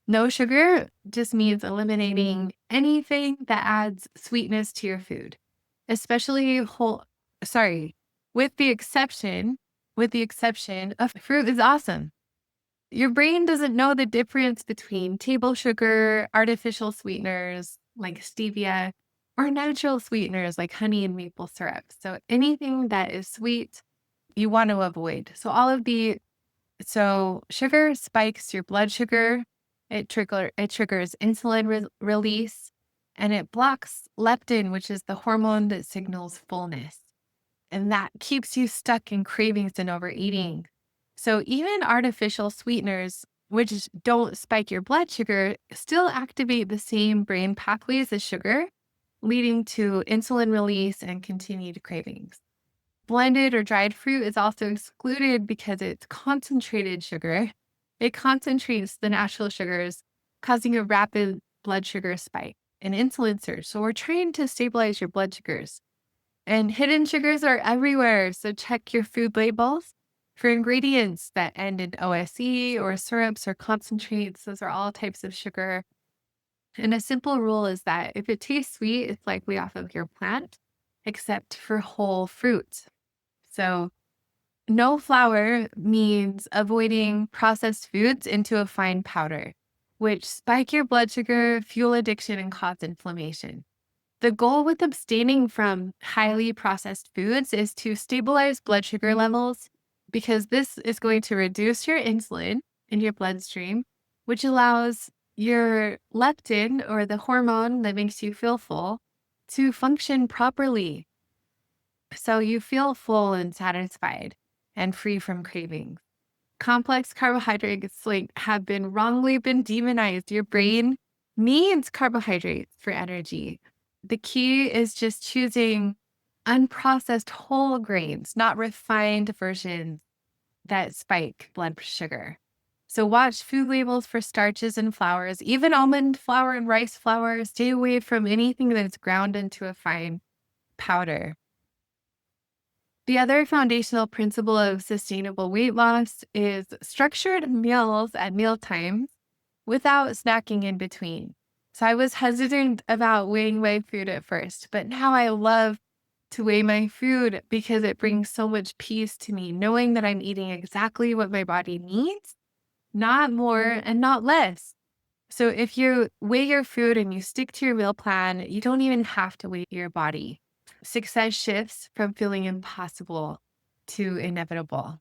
No sugar just means eliminating anything that adds sweetness to your food, especially sorry, with the exception of fruit is awesome. your brain doesn't know the difference between table sugar, artificial sweeteners like stevia, or natural sweeteners like honey and maple syrup. So anything that is sweet, you want to avoid. So sugar spikes your blood sugar. It triggers insulin release, and it blocks leptin, which is the hormone that signals fullness. And that keeps you stuck in cravings and overeating. So even artificial sweeteners, which don't spike your blood sugar, still activate the same brain pathways as sugar, leading to insulin release and continued cravings. Blended or dried fruit is also excluded because it's concentrated sugar. It concentrates the natural sugars, causing a rapid blood sugar spike and insulin surge. So we're trying to stabilize your blood sugars. And hidden sugars are everywhere. So check your food labels for ingredients that end in OSE or syrups or concentrates. Those are all types of sugar. And a simple rule is that if it tastes sweet, it's likely off of your plant, except for whole fruit. So no flour means avoiding processed foods into a fine powder, which spike your blood sugar, fuel addiction, and cause inflammation. The goal with abstaining from highly processed foods is to stabilize blood sugar levels, because this is going to reduce your insulin in your bloodstream, which allows your leptin, or the hormone that makes you feel full, to function properly. So you feel full and satisfied and free from cravings. Complex carbohydrates have wrongly been demonized. Your brain needs carbohydrates for energy. The key is just choosing unprocessed whole grains, not refined versions that spike blood sugar. So watch food labels for starches and flours, even almond flour and rice flour. Stay away from anything that's ground into a fine powder. The other foundational principle of sustainable weight loss is structured meals at meal times without snacking in between. So I was hesitant about weighing my food at first, but now I love to weigh my food because it brings so much peace to me, knowing that I'm eating exactly what my body needs, not more and not less. So if you weigh your food and you stick to your meal plan, you don't even have to weigh your body. Success shifts from feeling impossible to inevitable.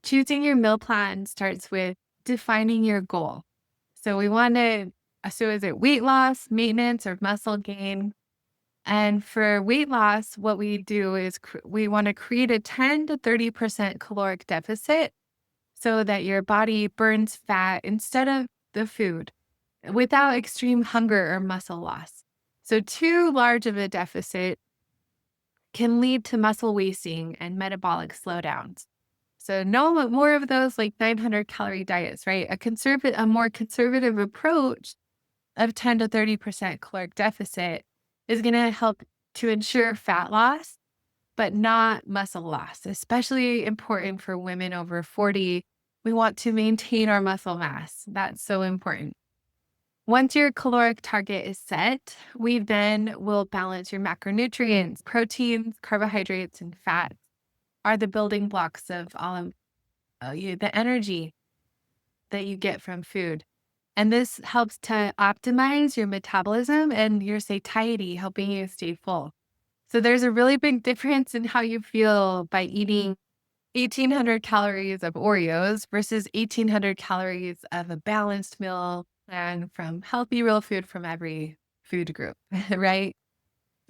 Choosing your meal plan starts with defining your goal. So is it weight loss, maintenance, or muscle gain? And for weight loss, what we do is we want to create a 10 to 30% caloric deficit so that your body burns fat instead of the food without extreme hunger or muscle loss. So too large of a deficit can lead to muscle wasting and metabolic slowdowns. So no more of those like 900 calorie diets, right? A more conservative approach of 10 to 30% caloric deficit is going to help to ensure fat loss, but not muscle loss, especially important for women over 40. We want to maintain our muscle mass. That's so important. Once your caloric target is set, we then will balance your macronutrients. Proteins, carbohydrates, and fats are the building blocks of all of the energy that you get from food. And this helps to optimize your metabolism and your satiety, helping you stay full. So there's a really big difference in how you feel by eating 1,800 calories of Oreos versus 1,800 calories of a balanced meal and from healthy, real food from every food group, right?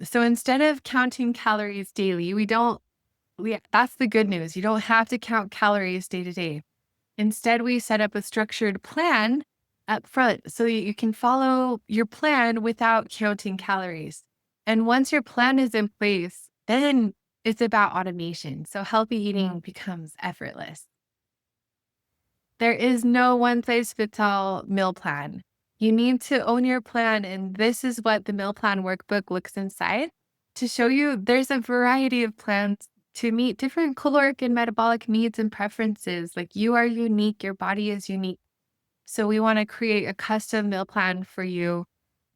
So instead of counting calories daily, that's the good news. You don't have to count calories day to day. Instead, we set up a structured plan up front so that you can follow your plan without counting calories. And once your plan is in place, then it's about automation. So healthy eating becomes effortless. There is no one size fits all meal plan. You need to own your plan. And this is what the meal plan workbook looks inside to show you there's a variety of plans to meet different caloric and metabolic needs and preferences. Like, you are unique, your body is unique. So we want to create a custom meal plan for you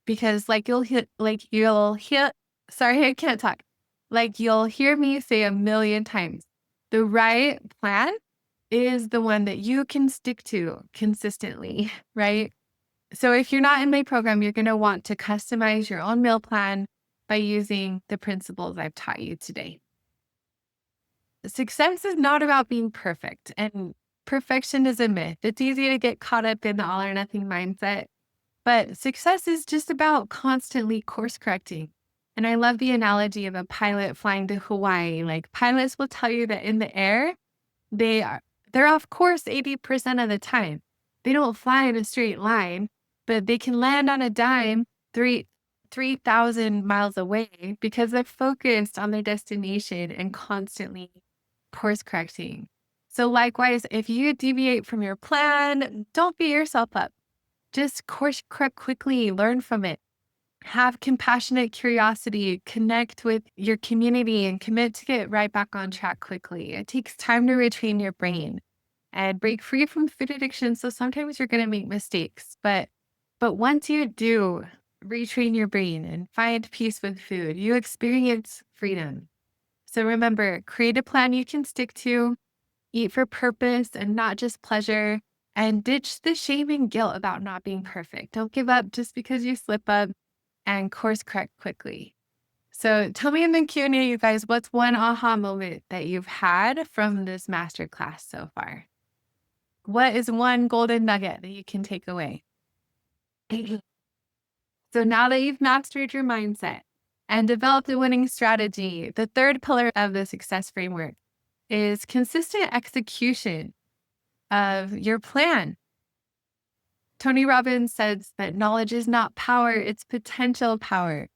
because sorry, I can't talk. Like, you'll hear me say a million times, the right plan is the one that you can stick to consistently, right? So if you're not in my program, you're going to want to customize your own meal plan by using the principles I've taught you today. Success is not about being perfect, and perfection is a myth. It's easy to get caught up in the all or nothing mindset, but success is just about constantly course correcting. And I love the analogy of a pilot flying to Hawaii. Like, pilots will tell you that in the air, they are they're off course 80% of the time. They don't fly in a straight line, but they can land on a dime 3,000 miles away because they're focused on their destination and constantly course correcting. So likewise, if you deviate from your plan, don't beat yourself up. Just course correct quickly, learn from it. Have compassionate curiosity, connect with your community, and commit to get right back on track quickly. It takes time to retrain your brain and break free from food addiction. So sometimes you're going to make mistakes, but once you do retrain your brain and find peace with food, you experience freedom. So remember, create a plan you can stick to, eat for purpose and not just pleasure, and ditch the shame and guilt about not being perfect. Don't give up just because you slip up, and course correct quickly. So tell me in the Q&A, you guys, what's one aha moment that you've had from this masterclass so far? What is one golden nugget that you can take away? So now that you've mastered your mindset and developed a winning strategy, the third pillar of the success framework is consistent execution of your plan. Tony Robbins says that knowledge is not power, it's potential power.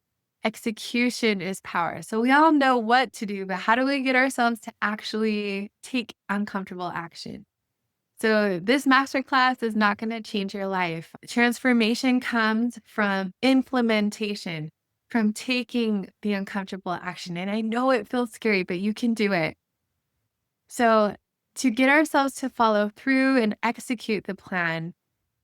Execution is power. So we all know what to do, but how do we get ourselves to actually take uncomfortable action? So this masterclass is not going to change your life. Transformation comes from implementation, from taking the uncomfortable action. And I know it feels scary, but you can do it. So to get ourselves to follow through and execute the plan,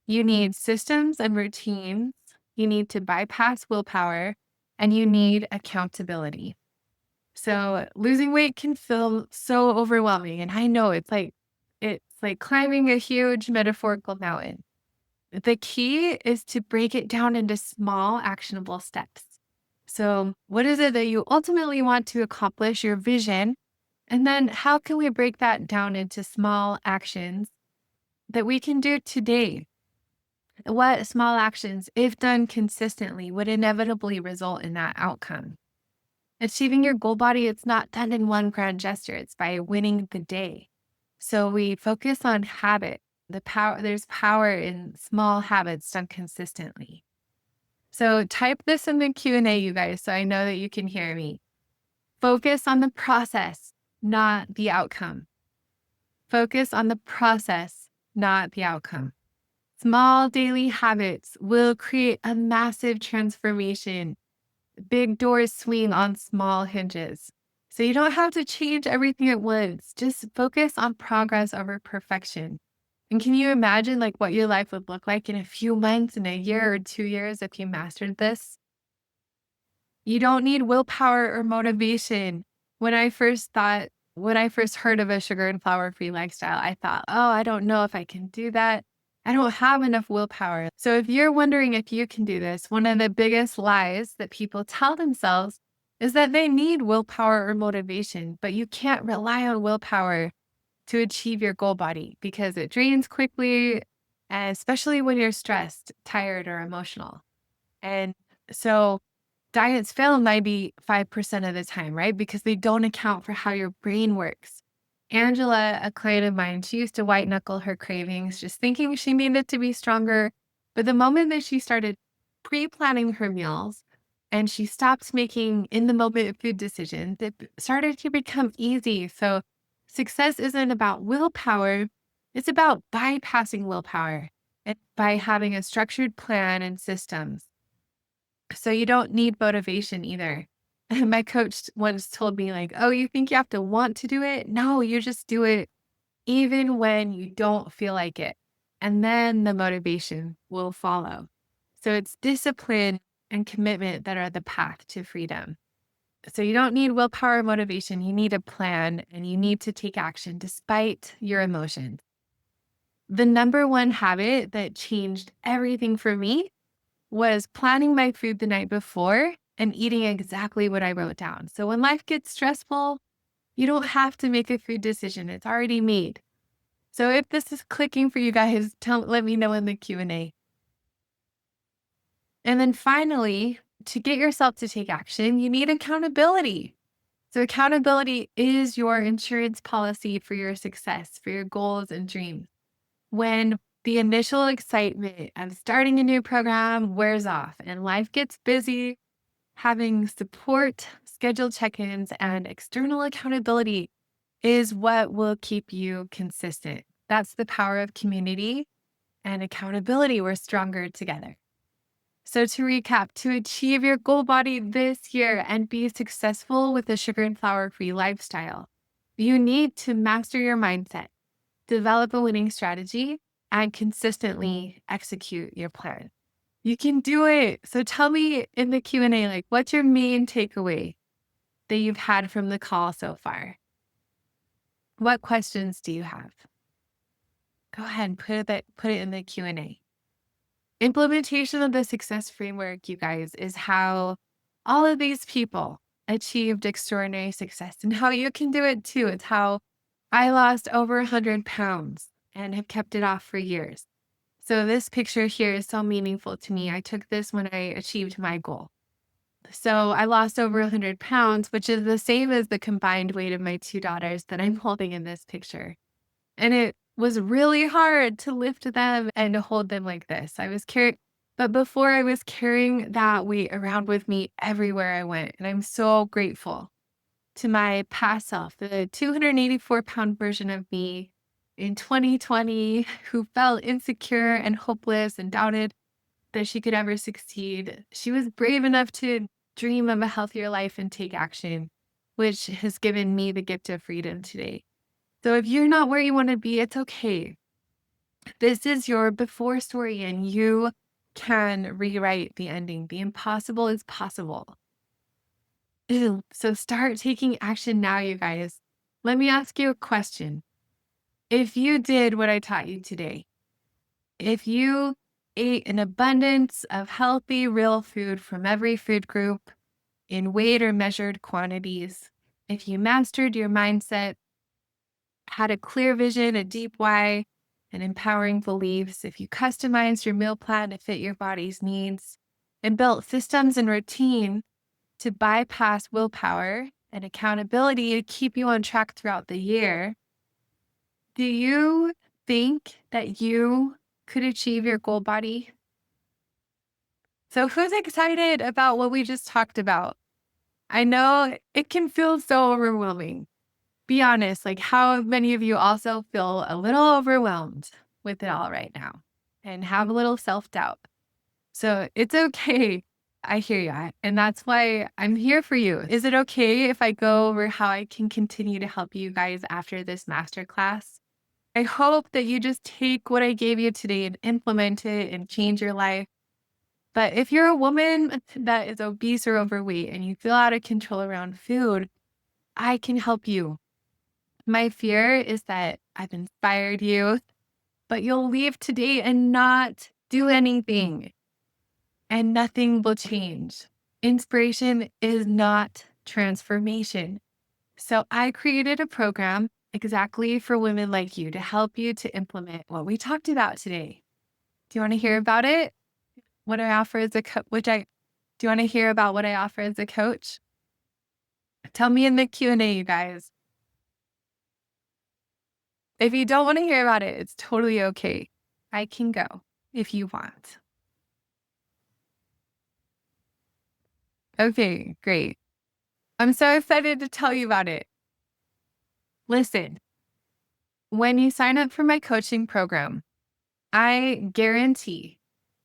you need systems and routines. You need to bypass willpower, and you need accountability. So losing weight can feel so overwhelming. And I know it's like climbing a huge metaphorical mountain. The key is to break it down into small, actionable steps. So, what is it that you ultimately want to accomplish, your vision? And then, how can we break that down into small actions that we can do today? What small actions, if done consistently, would inevitably result in that outcome? Achieving your goal body, it's not done in one grand gesture, it's by winning the day. So we focus on habit. There's power in small habits done consistently. So type this in the Q&A, you guys, so I know that you can hear me. Focus on the process, not the outcome. Focus on the process, not the outcome. Small daily habits will create a massive transformation. Big doors swing on small hinges. So you don't have to change everything at once. Just focus on progress over perfection. And can you imagine like what your life would look like in a few months, in a year or 2 years if you mastered this? You don't need willpower or motivation. When I first heard of a sugar and flour free lifestyle, I thought, oh, I don't know if I can do that. I don't have enough willpower. So if you're wondering if you can do this, one of the biggest lies that people tell themselves is that they need willpower or motivation, but you can't rely on willpower to achieve your goal body because it drains quickly, and especially when you're stressed, tired, or emotional. And so diets fail 95% of the time, right? Because they don't account for how your brain works. Angela, a client of mine, she used to white knuckle her cravings, just thinking she needed to be stronger. But the moment that she started pre-planning her meals and she stopped making in the moment food decisions, it started to become easy. So success isn't about willpower. It's about bypassing willpower and by having a structured plan and systems. So you don't need motivation either. My coach once told me like, "Oh, you think you have to want to do it? No, you just do it even when you don't feel like it. And then the motivation will follow." So it's discipline and commitment that are the path to freedom. So you don't need willpower or motivation. You need a plan and you need to take action despite your emotions. The number one habit that changed everything for me was planning my food the night before and eating exactly what I wrote down. So when life gets stressful, you don't have to make a food decision. It's already made. So if this is clicking for you guys, let me know in the Q&A. And then finally, to get yourself to take action, you need accountability. So accountability is your insurance policy for your success, for your goals and dreams. When the initial excitement of starting a new program wears off and life gets busy, having support, scheduled check-ins, and external accountability is what will keep you consistent. That's the power of community and accountability. We're stronger together. So to recap, to achieve your goal body this year and be successful with a sugar and flour-free lifestyle, you need to master your mindset, develop a winning strategy, and consistently execute your plan. You can do it. So tell me in the Q&A, like, what's your main takeaway that you've had from the call so far? What questions do you have? Go ahead and put it in the Q&A. Implementation of the success framework, you guys, is how all of these people achieved extraordinary success and how you can do it too. It's how I lost over 100 pounds and have kept it off for years. So this picture here is so meaningful to me. I took this when I achieved my goal. So I lost over 100 pounds, which is the same as the combined weight of my two daughters that I'm holding in this picture. And it was really hard to lift them and to hold them like this. But before I was carrying that weight around with me everywhere I went. And I'm so grateful to my past self, the 284-pound version of me in 2020 who felt insecure and hopeless and doubted that she could ever succeed. She was brave enough to dream of a healthier life and take action, which has given me the gift of freedom today. So if you're not where you want to be, it's okay. This is your before story and you can rewrite the ending. The impossible is possible. So start taking action now, you guys. Let me ask you a question. If you did what I taught you today, if you ate an abundance of healthy, real food from every food group in weighed or measured quantities, if you mastered your mindset, had a clear vision, a deep why, and empowering beliefs, if you customized your meal plan to fit your body's needs, and built systems and routine to bypass willpower and accountability to keep you on track throughout the year, do you think that you could achieve your goal body? So who's excited about what we just talked about? I know it can feel so overwhelming. Be honest, like how many of you also feel a little overwhelmed with it all right now and have a little self-doubt? So it's okay. I hear you. And that's why I'm here for you. Is it okay if I go over how I can continue to help you guys after this masterclass? I hope that you just take what I gave you today and implement it and change your life. But if you're a woman that is obese or overweight and you feel out of control around food, I can help you. My fear is that I've inspired you, but you'll leave today and not do anything, and nothing will change. Inspiration is not transformation. So I created a program exactly for women like you to help you to implement what we talked about today. Do you want to hear about it? What I offer as a do you want to hear about what I offer as a coach? Tell me in the Q&A, you guys. If you don't want to hear about it, it's totally okay. I can go if you want. Okay, great. I'm so excited to tell you about it. Listen, when you sign up for my coaching program, I guarantee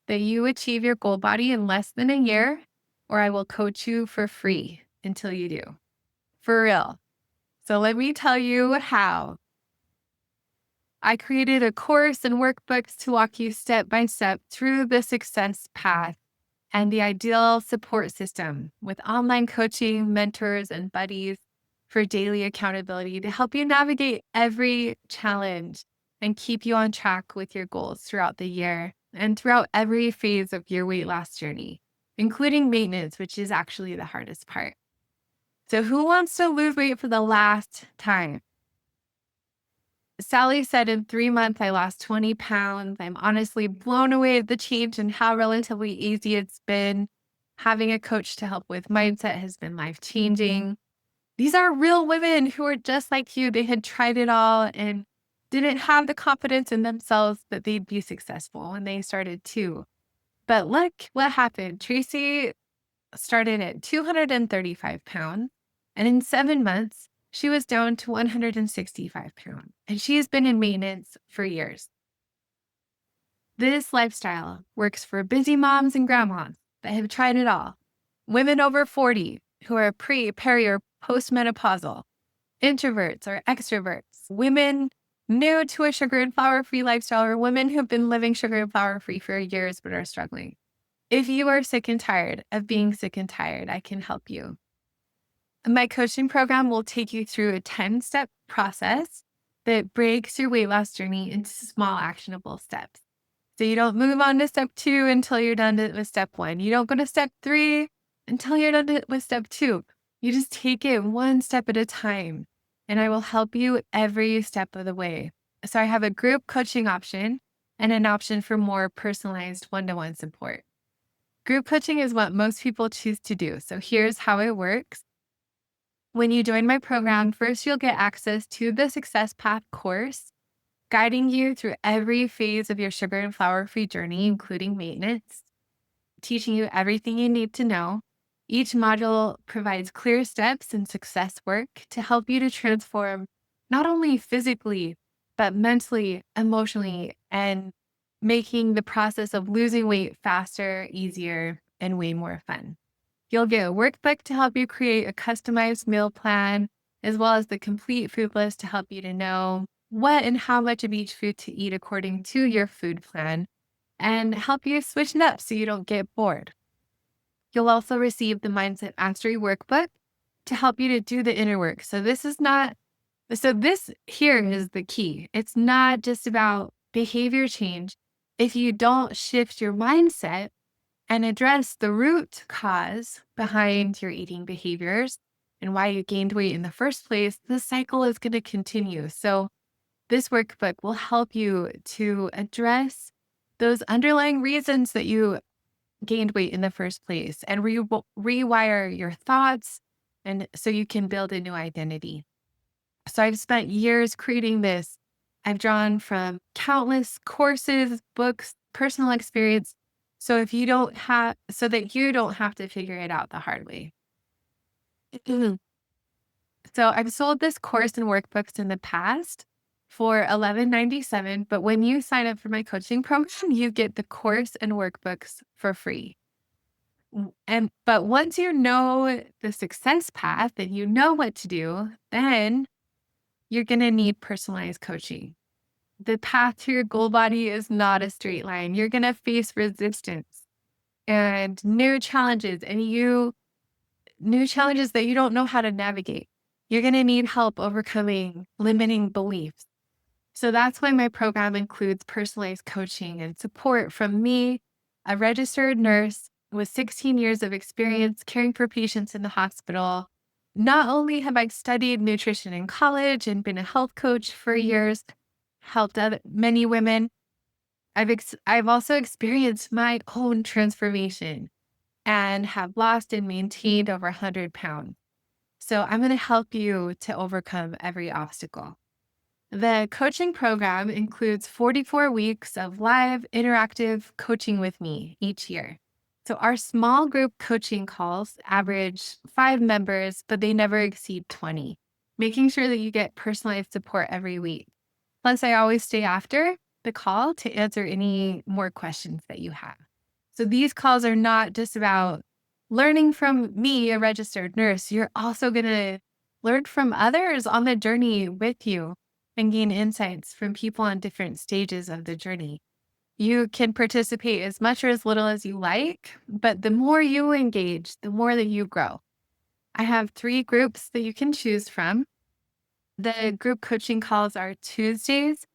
that you achieve your goal body in less than a year, or I will coach you for free until you do. For real. So let me tell you how. I created a course and workbooks to walk you step by step through the success path and the ideal support system with online coaching, mentors, and buddies for daily accountability to help you navigate every challenge and keep you on track with your goals throughout the year and throughout every phase of your weight loss journey, including maintenance, which is actually the hardest part. So, who wants to lose weight for the last time? Sally said in 3 months, I lost 20 pounds. I'm honestly blown away at the change and how relatively easy it's been. Having a coach to help with mindset has been life changing. These are real women who are just like you. They had tried it all and didn't have the confidence in themselves that they'd be successful when they started too. But look what happened. Tracy started at 235 pounds, and in 7 months, she was down to 165 pounds, and she has been in maintenance for years. This lifestyle works for busy moms and grandmas that have tried it all, women over 40 who are pre, peri, or postmenopausal, introverts or extroverts, women new to a sugar and flour free lifestyle, or women who've been living sugar and flour free for years but are struggling. If you are sick and tired of being sick and tired, I can help you. My coaching program will take you through a 10-step process that breaks your weight loss journey into small, actionable steps. So you don't move on to step 2 until you're done with step 1. You don't go to step 3 until you're done with step 2. You just take it one step at a time, and I will help you every step of the way. So I have a group coaching option and an option for more personalized one-to-one support. Group coaching is what most people choose to do. So here's how it works. When you join my program, first you'll get access to the Success Path course, guiding you through every phase of your sugar and flour-free journey, including maintenance, teaching you everything you need to know. Each module provides clear steps and success work to help you to transform not only physically, but mentally, emotionally, and making the process of losing weight faster, easier, and way more fun. You'll get a workbook to help you create a customized meal plan, as well as the complete food list to help you to know what and how much of each food to eat according to your food plan and help you switch it up so you don't get bored. You'll also receive the Mindset Mastery workbook to help you to do the inner work. So this here is the key. It's not just about behavior change. If you don't shift your mindset and address the root cause behind your eating behaviors and why you gained weight in the first place, the cycle is going to continue. So this workbook will help you to address those underlying reasons that you gained weight in the first place and rewire your thoughts, and so you can build a new identity. So I've spent years creating this. I've drawn from countless courses, books, personal experience, so that you don't have to figure it out the hard way. So I've sold this course and workbooks in the past for $11.97, but when you sign up for my coaching program, you get the course and workbooks for free. But once you know the success path and you know what to do, then you're going to need personalized coaching. The path to your goal body is not a straight line. You're going to face resistance and new challenges that you don't know how to navigate. You're going to need help overcoming limiting beliefs. So that's why my program includes personalized coaching and support from me, a registered nurse with 16 years of experience caring for patients in the hospital. Not only have I studied nutrition in college and been a health coach for years, helped many women, I've also experienced my own transformation and have lost and maintained over 100 pounds. So I'm going to help you to overcome every obstacle. The coaching program includes 44 weeks of live interactive coaching with me each year. So our small group coaching calls average 5 members, but they never exceed 20, making sure that you get personalized support every week. Plus, I always stay after the call to answer any more questions that you have. So these calls are not just about learning from me, a registered nurse. You're also going to learn from others on the journey with you and gain insights from people on different stages of the journey. You can participate as much or as little as you like, but the more you engage, the more that you grow. I have 3 groups that you can choose from. The group coaching calls are Tuesdays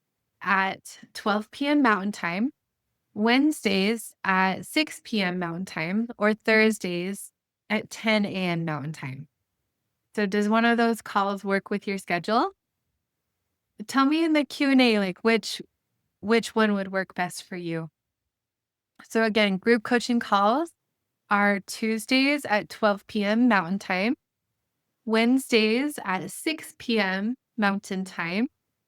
at 12 p.m. Mountain Time, Wednesdays at 6 p.m. Mountain Time, or Thursdays at 10 a.m. Mountain Time. So does one of those calls work with your schedule? Tell me in the Q&A, like which one would work best for you. So again, group coaching calls are Tuesdays at 12 p.m. Mountain Time, Wednesdays at 6 p.m. Mountain Time,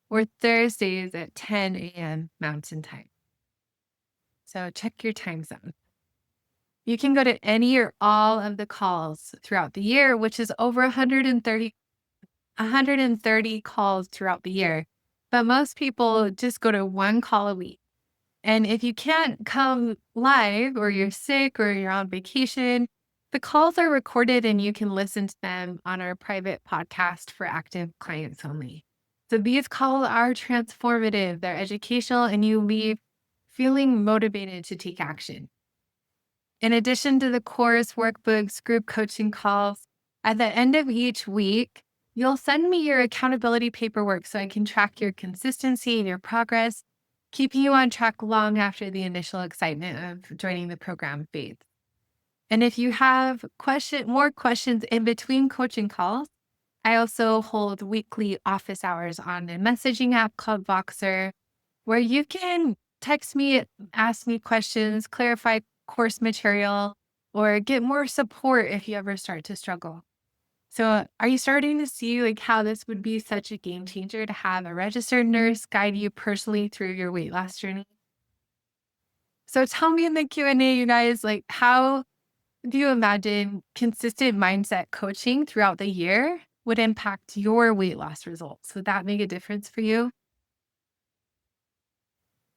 or Thursdays at 10 a.m. Mountain Time. So check your time zone. You can go to any or all of the calls throughout the year, which is over 130 calls throughout the year. But most people just go to one call a week. And if you can't come live or you're sick or you're on vacation, the calls are recorded and you can listen to them on our private podcast for active clients only. So these calls are transformative, they're educational, and you leave feeling motivated to take action. In addition to the course, workbooks, group coaching calls, at the end of each week, you'll send me your accountability paperwork so I can track your consistency and your progress, keeping you on track long after the initial excitement of joining the program fades. And if you have more questions in between coaching calls, I also hold weekly office hours on a messaging app called Voxer, where you can text me, ask me questions, clarify course material, or get more support if you ever start to struggle. So are you starting to see like how this would be such a game changer to have a registered nurse guide you personally through your weight loss journey? So tell me in the Q&A, you guys, like how do you imagine consistent mindset coaching throughout the year would impact your weight loss results? Would that make a difference for you?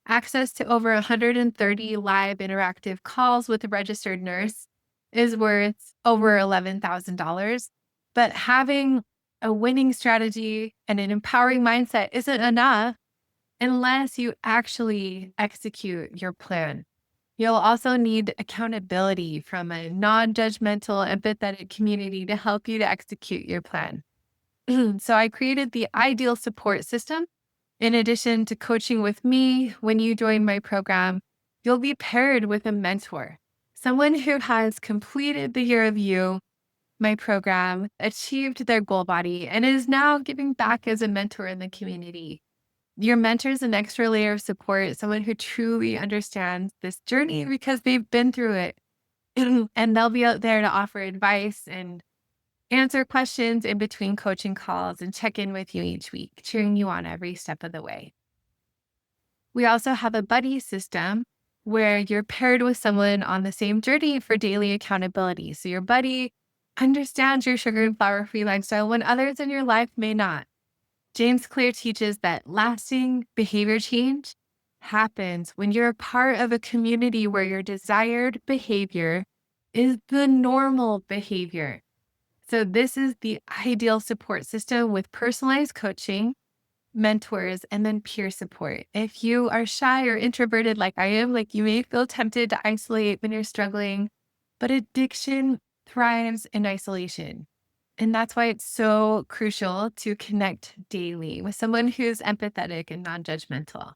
Access to over 130 live interactive calls with a registered nurse is worth over $11,000. But having a winning strategy and an empowering mindset isn't enough unless you actually execute your plan. You'll also need accountability from a non-judgmental, empathetic community to help you to execute your plan. So I created the ideal support system. In addition to coaching with me, when you join my program, you'll be paired with a mentor, someone who has completed the Year of You, my program, achieved their goal body, and is now giving back as a mentor in the community. Your mentor is an extra layer of support, someone who truly understands this journey because they've been through it. And they'll be out there to offer advice and answer questions in between coaching calls and check in with you each week, cheering you on every step of the way. We also have a buddy system where you're paired with someone on the same journey for daily accountability. So your buddy understands your sugar and flour-free lifestyle when others in your life may not. James Clear teaches that lasting behavior change happens when you're a part of a community where your desired behavior is the normal behavior. So this is the ideal support system with personalized coaching, mentors, and then peer support. If you are shy or introverted like I am, like you may feel tempted to isolate when you're struggling, but addiction thrives in isolation. And that's why it's so crucial to connect daily with someone who's empathetic and non-judgmental.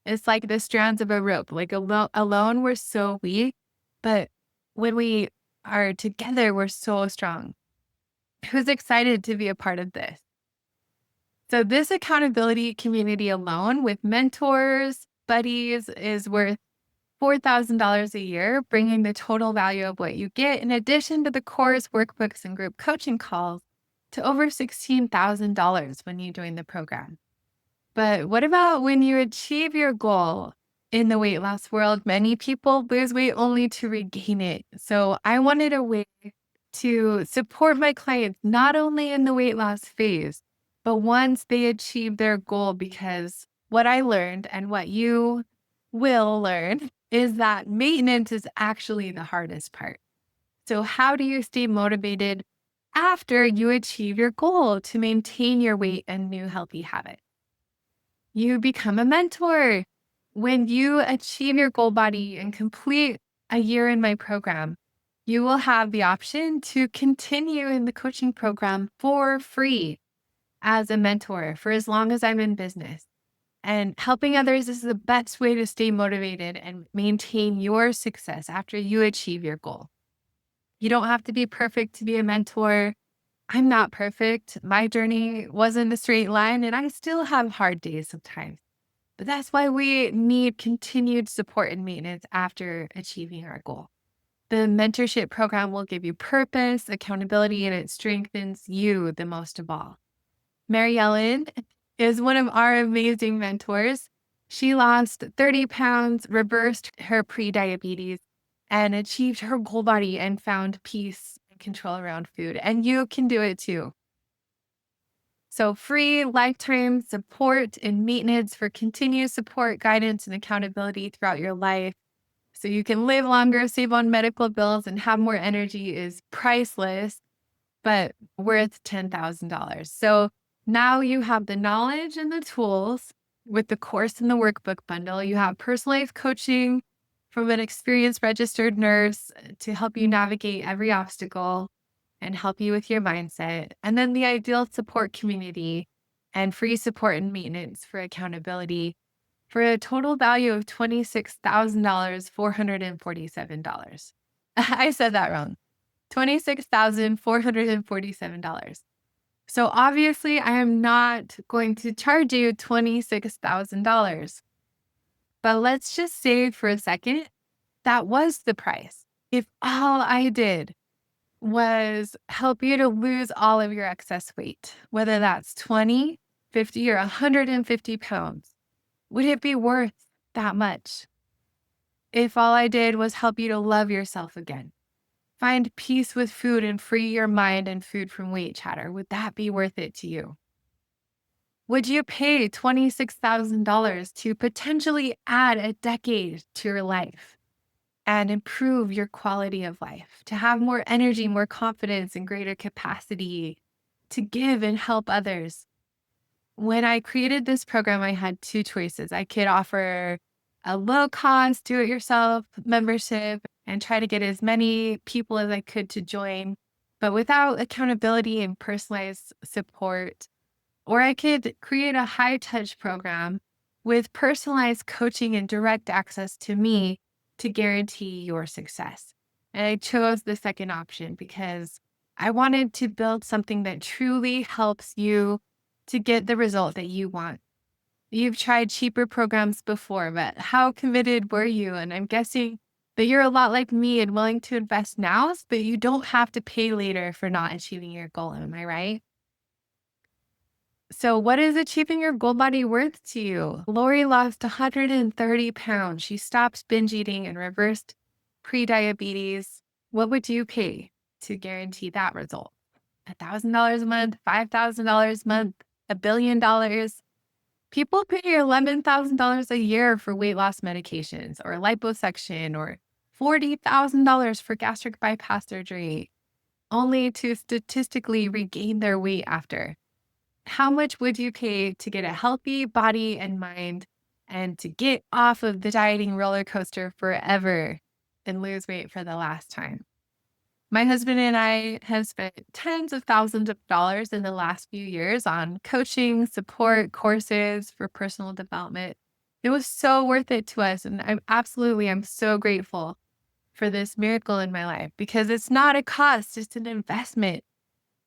It's like the strands of a rope, like alone we're so weak, but when we are together, we're so strong. Who's excited to be a part of this? So this accountability community alone with mentors, buddies is worth $4,000 a year, bringing the total value of what you get in addition to the course, workbooks, and group coaching calls to over $16,000 when you join the program. But what about when you achieve your goal? In the weight loss world, many people lose weight only to regain it. So I wanted a way to support my clients, not only in the weight loss phase, but once they achieve their goal, because what I learned and what you will learn is that maintenance is actually the hardest part. So how do you stay motivated after you achieve your goal to maintain your weight and new healthy habits? You become a mentor. When you achieve your goal body and complete a year in my program, you will have the option to continue in the coaching program for free as a mentor for as long as I'm in business. And helping others is the best way to stay motivated and maintain your success after you achieve your goal. You don't have to be perfect to be a mentor. I'm not perfect. My journey wasn't a straight line, and I still have hard days sometimes. But that's why we need continued support and maintenance after achieving our goal. The mentorship program will give you purpose, accountability, and it strengthens you the most of all. Mary Ellen is one of our amazing mentors. She lost 30 pounds, reversed her pre-diabetes, and achieved her goal body and found peace and control around food. And you can do it too. So free lifetime support and maintenance for continued support, guidance, and accountability throughout your life. So you can live longer, save on medical bills, and have more energy is priceless, but worth $10,000. So now you have the knowledge and the tools with the course and the workbook bundle. You have personalized coaching from an experienced registered nurse to help you navigate every obstacle and help you with your mindset. And then the ideal support community and free support and maintenance for accountability for a total value of $26,447. I said that wrong. $26,447. So obviously, I am not going to charge you $26,000. But let's just say for a second, that was the price. If all I did was help you to lose all of your excess weight, whether that's 20, 50, or 150 pounds, would it be worth that much? If all I did was help you to love yourself again, find peace with food and free your mind and food from weight chatter, would that be worth it to you? Would you pay $26,000 to potentially add a decade to your life and improve your quality of life, to have more energy, more confidence, and greater capacity to give and help others? When I created this program, I had two choices. I could offer a low cost do it yourself membership and try to get as many people as I could to join, but without accountability and personalized support. Or I could create a high touch program with personalized coaching and direct access to me to guarantee your success. And I chose the second option because I wanted to build something that truly helps you to get the result that you want. You've tried cheaper programs before, but how committed were you? And I'm guessing that you're a lot like me and willing to invest now, but you don't have to pay later for not achieving your goal. Am I right? So, what is achieving your goal body worth to you? Lori lost 130 pounds. She stopped binge eating and reversed pre-diabetes. What would you pay to guarantee that result? $1,000 a month, $5,000 a month, $1 billion? People pay $11,000 a year for weight loss medications or liposuction or $40,000 for gastric bypass surgery, only to statistically regain their weight after. How much would you pay to get a healthy body and mind and to get off of the dieting roller coaster forever and lose weight for the last time? My husband and I have spent tens of thousands of dollars in the last few years on coaching, support, courses for personal development. It was so worth it to us. And I'm so grateful for this miracle in my life because it's not a cost, it's an investment.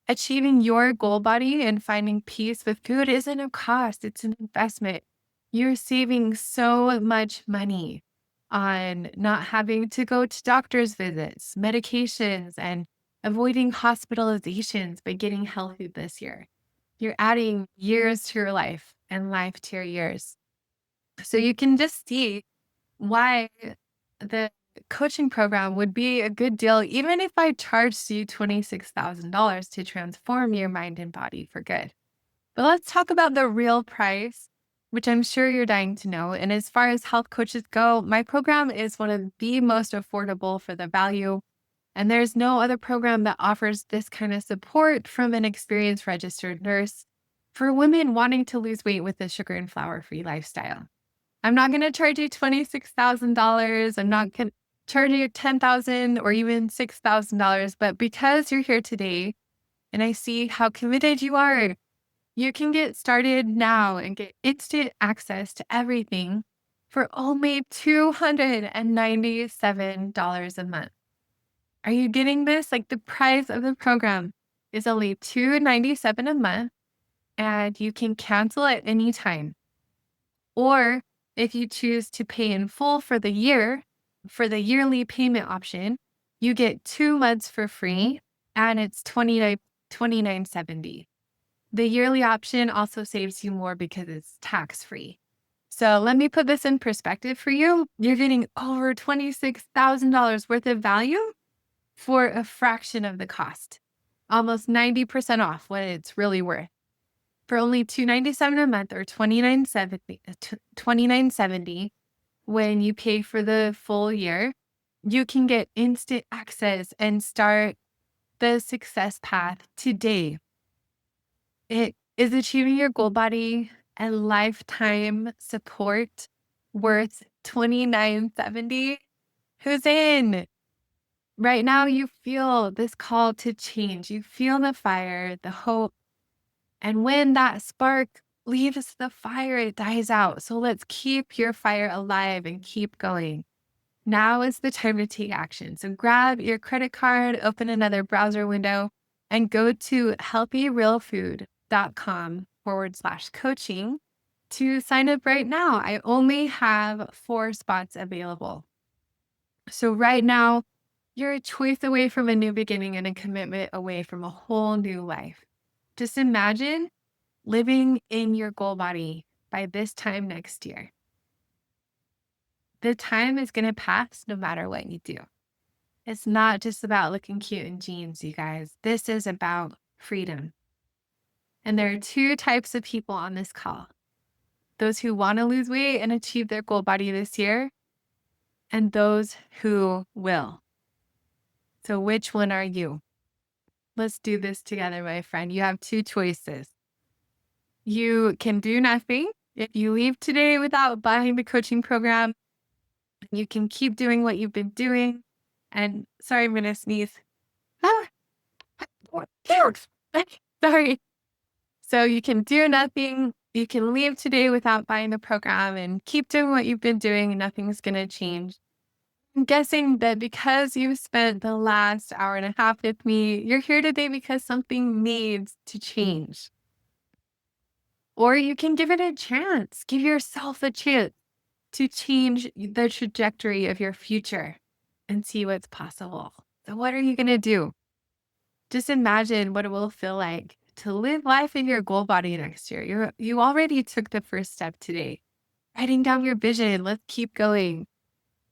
Achieving your goal body and finding peace with food isn't a cost, it's an investment. You're saving so much money on not having to go to doctor's visits, medications, and avoiding hospitalizations by getting healthy this year. You're adding years to your life and life to your years. So you can just see why the coaching program would be a good deal, even if I charged you $26,000 to transform your mind and body for good. But let's talk about the real price, which I'm sure you're dying to know. And as far as health coaches go, my program is one of the most affordable for the value. And there's no other program that offers this kind of support from an experienced registered nurse for women wanting to lose weight with a sugar and flour free lifestyle. I'm not going to charge you $26,000. I'm not going to charge you $10,000 or even $6,000. But because you're here today and I see how committed you are, you can get started now and get instant access to everything for only $297 a month. Are you getting this? Like, the price of the program is only $297 a month, and you can cancel at any time. Or if you choose to pay in full for the year, for the yearly payment option, you get 2 months for free, and it's $29.70. The yearly option also saves you more because it's tax-free. So let me put this in perspective for you. You're getting over $26,000 worth of value for a fraction of the cost, almost 90% off what it's really worth. For only $297 a month or $29.70 when you pay for the full year, you can get instant access and start the success path today. It is achieving your goal body and lifetime support worth $29.70. Who's in? Right now, you feel this call to change. You feel the fire, the hope. And when that spark leaves the fire, it dies out. So let's keep your fire alive and keep going. Now is the time to take action. So grab your credit card, open another browser window, and go to healthyrealfood.com/coaching to sign up right now. I only have 4 spots available. So right now, you're a choice away from a new beginning and a commitment away from a whole new life. Just imagine living in your goal body by this time next year. The time is going to pass no matter what you do. It's not just about looking cute in jeans, you guys. This is about freedom. And there are 2 types of people on this call. Those who want to lose weight and achieve their goal body this year, and those who will. So which one are you? Let's do this together, my friend. You have 2 choices. You can do nothing. If you leave today without buying the coaching program, you can keep doing what you've been doing. And sorry, I'm going to sneeze. Ah, sorry. So you can do nothing. You can leave today without buying the program and keep doing what you've been doing, and nothing's going to change. I'm guessing that because you spent the last hour and a half with me, you're here today because something needs to change. Or you can give it a chance. Give yourself a chance to change the trajectory of your future and see what's possible. So what are you going to do? Just imagine what it will feel like to live life in your goal body next year. You already took the first step today. Writing down your vision. Let's keep going.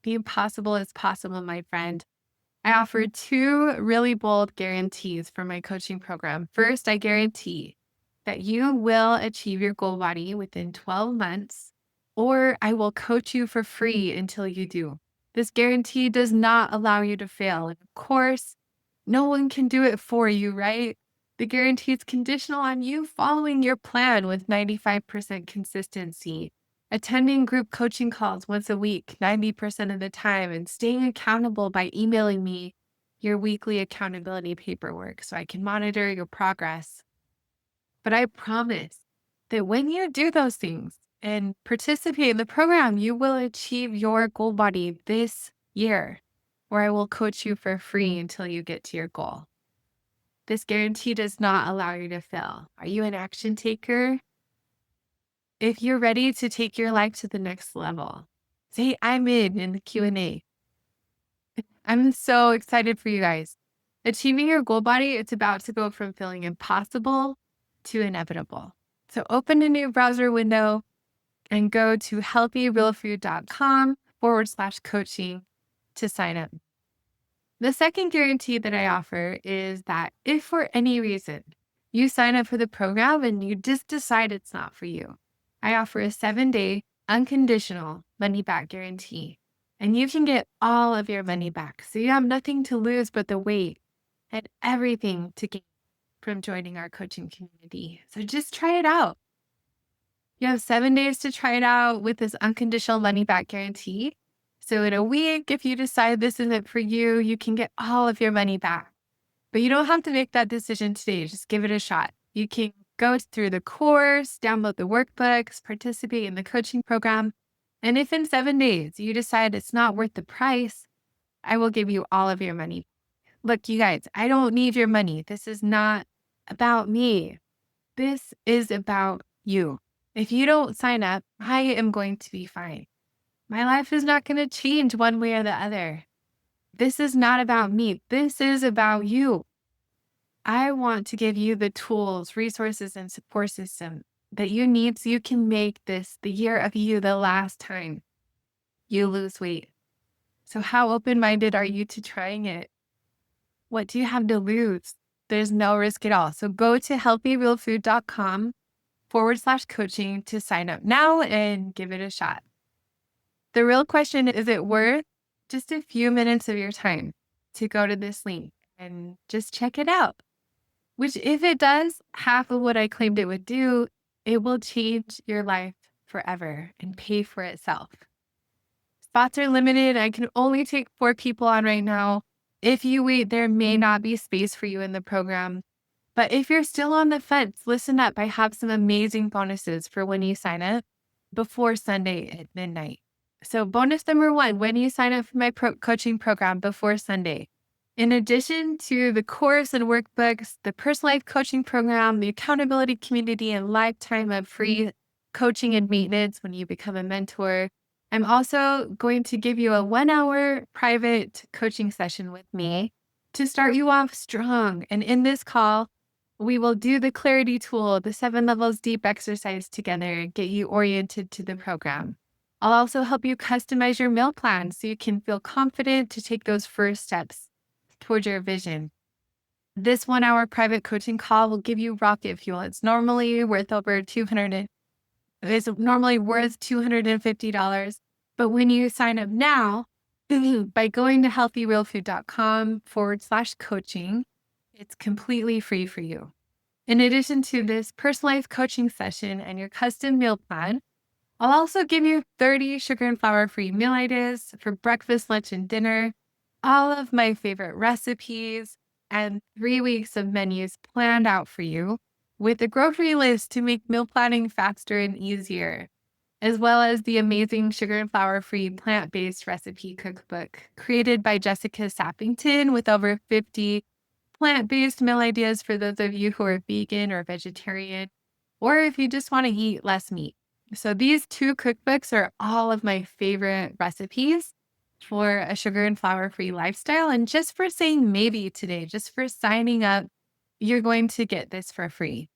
The impossible is possible, my friend. I offer 2 really bold guarantees for my coaching program. First, I guarantee that you will achieve your goal body within 12 months, or I will coach you for free until you do. This guarantee does not allow you to fail. And of course, no one can do it for you, right? The guarantee is conditional on you following your plan with 95% consistency, attending group coaching calls once a week, 90% of the time, and staying accountable by emailing me your weekly accountability paperwork so I can monitor your progress. But I promise that when you do those things and participate in the program, you will achieve your goal body this year, where I will coach you for free until you get to your goal. This guarantee does not allow you to fail. Are you an action taker? If you're ready to take your life to the next level, say I'm in the Q&A. I'm so excited for you guys. Achieving your goal body, it's about to go from feeling impossible to inevitable. So open a new browser window and go to healthyrealfood.com/coaching to sign up. The second guarantee that I offer is that if for any reason you sign up for the program and you just decide it's not for you, I offer a 7-day unconditional money-back guarantee. And you can get all of your money back. So you have nothing to lose but the weight and everything to gain from joining our coaching community. So just try it out. You have 7 days to try it out with this unconditional money back guarantee. So in a week, if you decide this isn't for you, you can get all of your money back. But you don't have to make that decision today. Just give it a shot. You can go through the course, download the workbooks, participate in the coaching program. And if in 7 days you decide it's not worth the price, I will give you all of your money. Look, you guys, I don't need your money. This is not about me. This is about you. If you don't sign up, I am going to be fine. My life is not going to change one way or the other. This is not about me. This is about you. I want to give you the tools, resources, and support system that you need so you can make this the year of you the last time you lose weight. So how open-minded are you to trying it? What do you have to lose? There's no risk at all. So go to healthyrealfood.com/coaching to sign up now and give it a shot. The real question is it worth just a few minutes of your time to go to this link and just check it out? Which, if it does half of what I claimed it would do, it will change your life forever and pay for itself. Spots are limited. I can only take 4 people on right now. If you wait, there may not be space for you in the program. But if you're still on the fence, listen up. I have some amazing bonuses for when you sign up before Sunday at midnight. So bonus number 1, when you sign up for my coaching program before Sunday, in addition to the course and workbooks, the personalized coaching program, the accountability community, and lifetime of free coaching and maintenance when you become a mentor, I'm also going to give you a 1-hour private coaching session with me to start you off strong. And in this call, we will do the clarity tool, the 7 levels deep exercise together, get you oriented to the program. I'll also help you customize your meal plan so you can feel confident to take those first steps towards your vision. This 1-hour private coaching call will give you rocket fuel. It's normally worth $250. But when you sign up now, by going to healthyrealfood.com/coaching, it's completely free for you. In addition to this personalized coaching session and your custom meal plan, I'll also give you 30 sugar and flour-free meal ideas for breakfast, lunch, and dinner, all of my favorite recipes, and 3 weeks of menus planned out for you with a grocery list to make meal planning faster and easier, as well as the amazing sugar and flour-free plant-based recipe cookbook created by Jessica Sappington with over 50 plant-based meal ideas for those of you who are vegan or vegetarian, or if you just want to eat less meat. So these 2 cookbooks are all of my favorite recipes for a sugar and flour-free lifestyle. And just for saying maybe today, just for signing up, you're going to get this for free.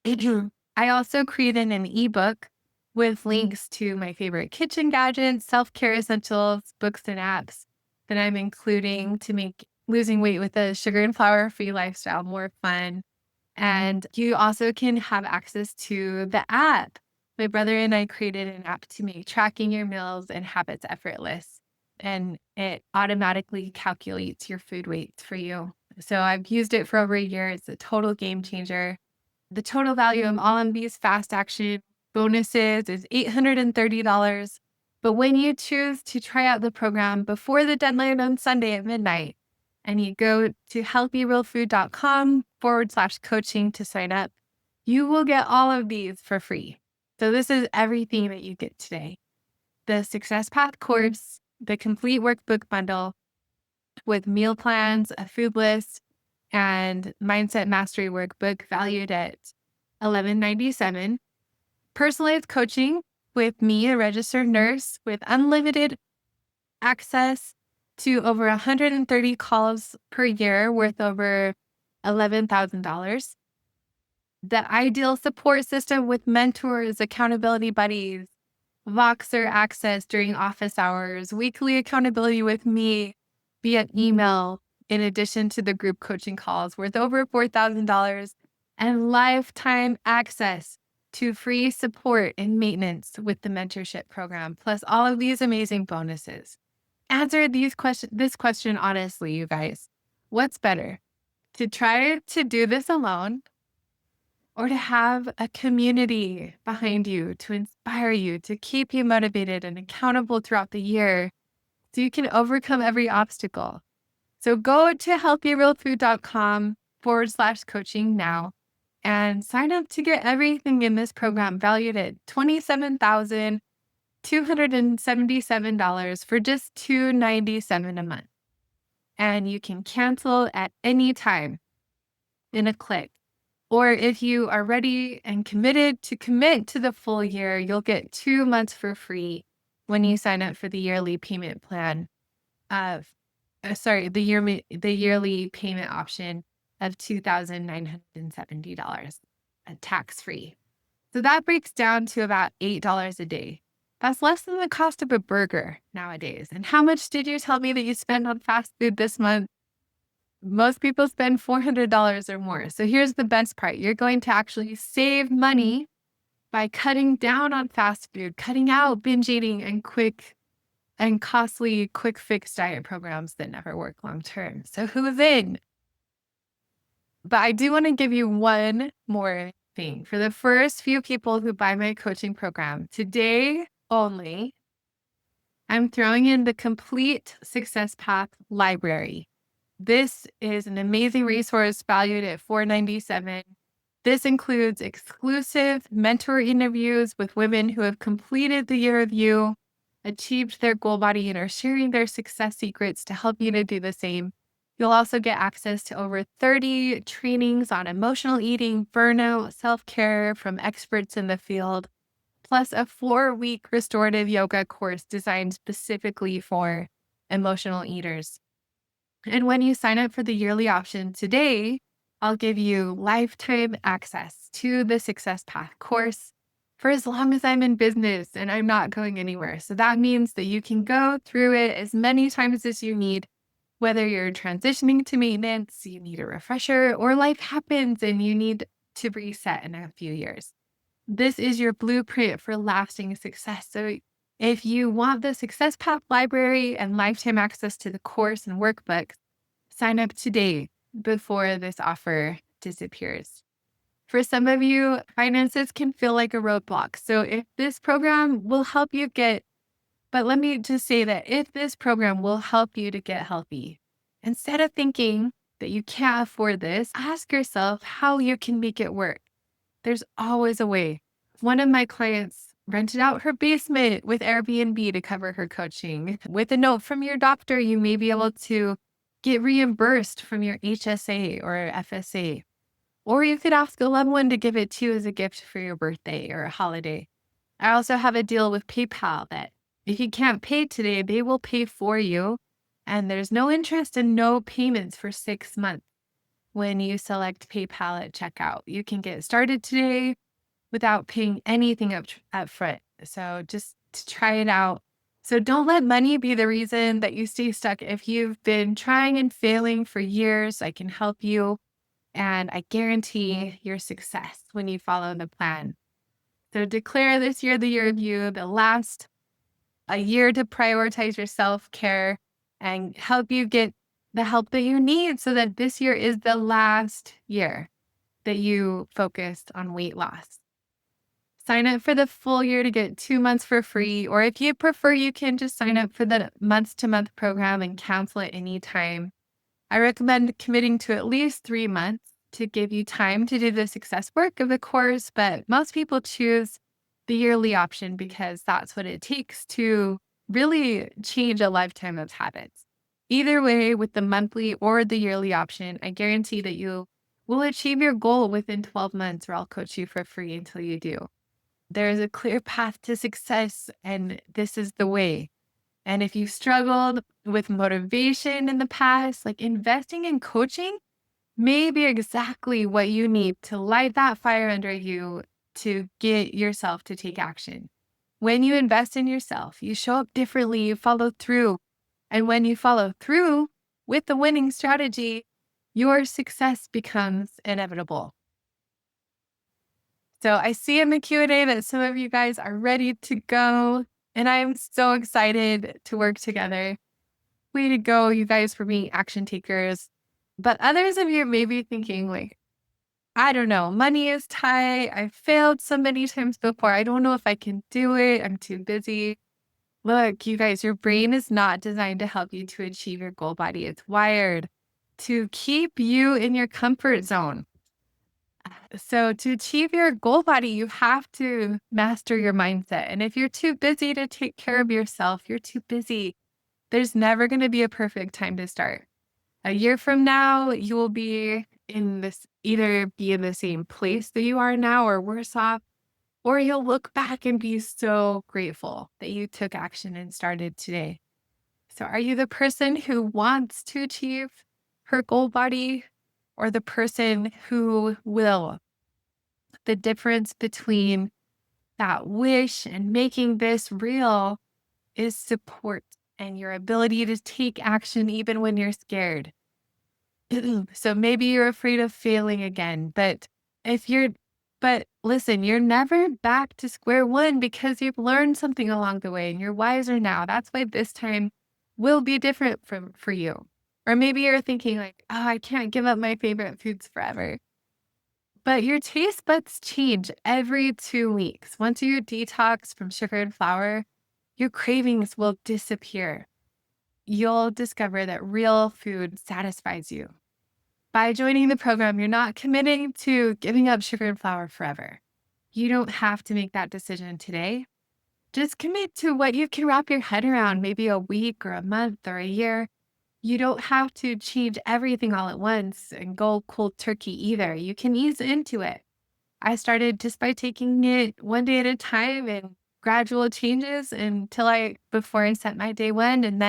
I also created an ebook with links to my favorite kitchen gadgets, self-care essentials, books, and apps that I'm including to make losing weight with a sugar and flour-free lifestyle more fun. And you also can have access to the app. My brother and I created an app to make tracking your meals and habits effortless. And it automatically calculates your food weights for you. So I've used it for over a year. It's a total game changer. The total value of all of these fast action bonuses is $830. But when you choose to try out the program before the deadline on Sunday at midnight, and you go to healthyrealfood.com/coaching to sign up, you will get all of these for free. So this is everything that you get today. The Success Path course, the complete workbook bundle with meal plans, a food list, and mindset mastery workbook valued at $11.97. Personalized coaching with me, a registered nurse, with unlimited access to over 130 calls per year worth over $11,000. The ideal support system with mentors, accountability buddies, Voxer access during office hours, weekly accountability with me via email, in addition to the group coaching calls worth over $4,000, and lifetime access to free support and maintenance with the mentorship program, plus all of these amazing bonuses. Answer this question honestly, you guys. What's better? To try to do this alone or to have a community behind you to inspire you, to keep you motivated and accountable throughout the year so you can overcome every obstacle. So go to healthyrealfood.com/coaching now and sign up to get everything in this program valued at $27,277 for just $297 a month. And you can cancel at any time in a click. Or if you are ready and committed to commit to the full year, you'll get 2 months for free when you sign up for the yearly payment plan of, the yearly payment option of $2,970, tax free. So that breaks down to about $8 a day. That's less than the cost of a burger nowadays. And how much did you tell me that you spend on fast food this month? Most people spend $400 or more. So here's the best part. You're going to actually save money by cutting down on fast food, cutting out binge eating and costly quick fix diet programs that never work long term. So who's in? But I do want to give you one more thing. For the first few people who buy my coaching program, today only, I'm throwing in the Complete Success Path Library. This is an amazing resource valued at $497. This includes exclusive mentor interviews with women who have completed the year of you, achieved their goal body, and are sharing their success secrets to help you to do the same. You'll also get access to over 30 trainings on emotional eating, burnout, self-care from experts in the field, plus a 4-week restorative yoga course designed specifically for emotional eaters. And when you sign up for the yearly option today, I'll give you lifetime access to the Success Path course for as long as I'm in business and I'm not going anywhere. So that means that you can go through it as many times as you need, whether you're transitioning to maintenance, you need a refresher, or life happens and you need to reset in a few years. This is your blueprint for lasting success. So if you want the Success Path library and lifetime access to the course and workbooks, sign up today before this offer disappears. For some of you, finances can feel like a roadblock. So if this program will help you but let me just say that if this program will help you to get healthy, instead of thinking that you can't afford this, ask yourself how you can make it work. There's always a way. One of my clients rented out her basement with Airbnb to cover her coaching. With a note from your doctor, you may be able to get reimbursed from your HSA or FSA. Or you could ask a loved one to give it to you as a gift for your birthday or a holiday. I also have a deal with PayPal that if you can't pay today, they will pay for you. And there's no interest and no payments for 6 months when you select PayPal at checkout. You can get started today without paying anything up front. So just to try it out. So don't let money be the reason that you stay stuck. If you've been trying and failing for years, I can help you. And I guarantee your success when you follow the plan. So declare this year the year of you, a year to prioritize your self-care and help you get the help that you need so that this year is the last year that you focused on weight loss. Sign up for the full year to get 2 months for free, or if you prefer, you can just sign up for the month-to-month program and cancel at any time. I recommend committing to at least 3 months to give you time to do the success work of the course, but most people choose the yearly option because that's what it takes to really change a lifetime of habits. Either way, with the monthly or the yearly option, I guarantee that you will achieve your goal within 12 months, or I'll coach you for free until you do. There is a clear path to success, and this is the way. And if you've struggled with motivation in the past, like investing in coaching may be exactly what you need to light that fire under you to get yourself to take action. When you invest in yourself, you show up differently, you follow through. And when you follow through with the winning strategy, your success becomes inevitable. So I see in the Q&A that some of you guys are ready to go, and I'm so excited to work together. Way to go, you guys, for being action takers. But others of you may be thinking, like, I don't know, money is tight. I failed so many times before. I don't know if I can do it. I'm too busy. Look, you guys, your brain is not designed to help you to achieve your goal body. It's wired to keep you in your comfort zone. So, to achieve your goal body, you have to master your mindset. And if you're too busy to take care of yourself, you're too busy. There's never going to be a perfect time to start. A year from now, you will be in this either be in the same place that you are now or worse off, or you'll look back and be so grateful that you took action and started today. So, are you the person who wants to achieve her goal body or the person who will? The difference between that wish and making this real is support and your ability to take action even when you're scared. So maybe you're afraid of failing again, if you're, but listen, you're never back to square one because you've learned something along the way and you're wiser now. That's why this time will be different for you. Or maybe you're thinking like, oh, I can't give up my favorite foods forever. But your taste buds change every 2 weeks. Once you detox from sugar and flour, your cravings will disappear. You'll discover that real food satisfies you. By joining the program, you're not committing to giving up sugar and flour forever. You don't have to make that decision today. Just commit to what you can wrap your head around, maybe a week or a month or a year. You don't have to change everything all at once and go cold turkey either. You can ease into it. I started just by taking it one day at a time and gradual changes before I set my day one. And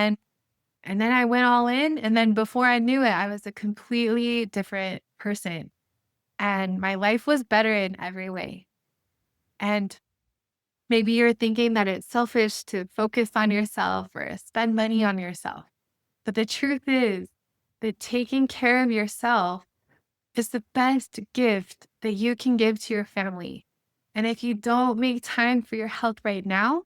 then I went all in. And then before I knew it, I was a completely different person. And my life was better in every way. And maybe you're thinking that it's selfish to focus on yourself or spend money on yourself. But the truth is that taking care of yourself is the best gift that you can give to your family. And if you don't make time for your health right now,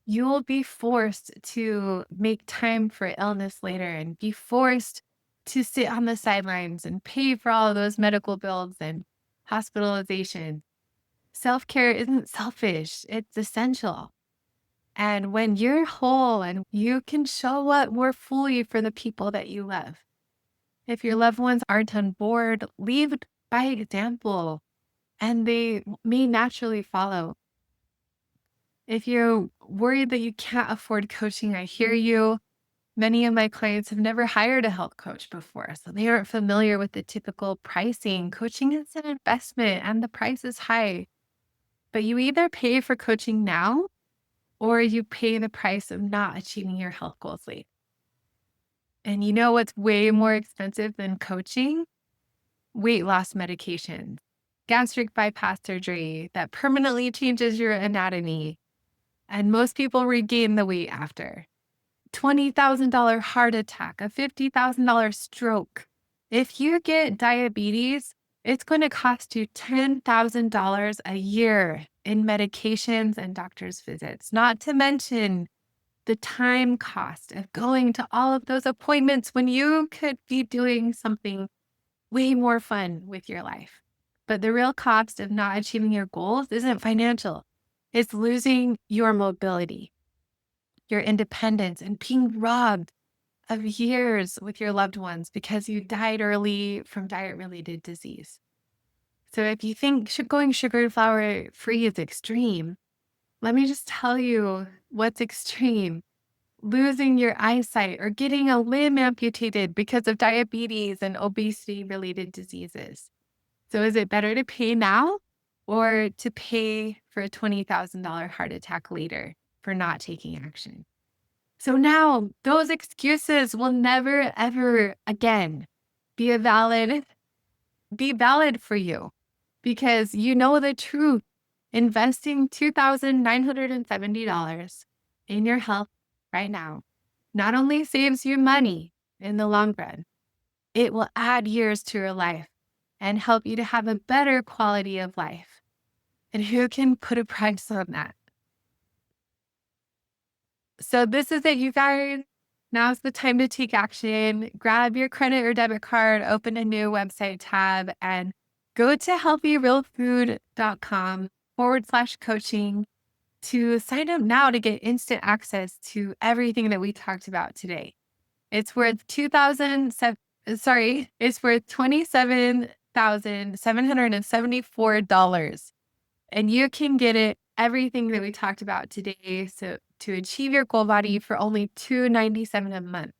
you'll be forced to make time for illness later and be forced to sit on the sidelines and pay for all of those medical bills and hospitalization. Self care isn't selfish, it's essential. And when you're whole and you can show up more fully for the people that you love. If your loved ones aren't on board, lead by example and they may naturally follow. If you're worried that you can't afford coaching, I hear you. Many of my clients have never hired a health coach before, so they aren't familiar with the typical pricing. Coaching is an investment and the price is high. But you either pay for coaching now or you pay the price of not achieving your health goals later. And you know what's way more expensive than coaching? Weight loss medications, gastric bypass surgery that permanently changes your anatomy. And most people regain the weight after. $20,000 heart attack, a $50,000 stroke. If you get diabetes, it's going to cost you $10,000 a year in medications and doctor's visits, not to mention the time cost of going to all of those appointments when you could be doing something way more fun with your life. But the real cost of not achieving your goals isn't financial. It's losing your mobility, your independence, and being robbed of years with your loved ones because you died early from diet-related disease. So if you think going sugar and flour free is extreme, let me just tell you what's extreme. Losing your eyesight or getting a limb amputated because of diabetes and obesity-related diseases. So is it better to pay now or to pay for a $20,000 heart attack later for not taking action? So now those excuses will never, ever again be be valid for you because you know the truth. Investing $2,970 in your health right now not only saves you money in the long run, it will add years to your life and help you to have a better quality of life. And who can put a price on that? So this is it, you guys. Now's the time to take action. Grab your credit or debit card, open a new website tab, and go to healthyrealfood.com/coaching to sign up now to get instant access to everything that we talked about today. It's worth it's worth $27,774. And you can get it everything that we talked about today. So to achieve your goal body for only $297 a month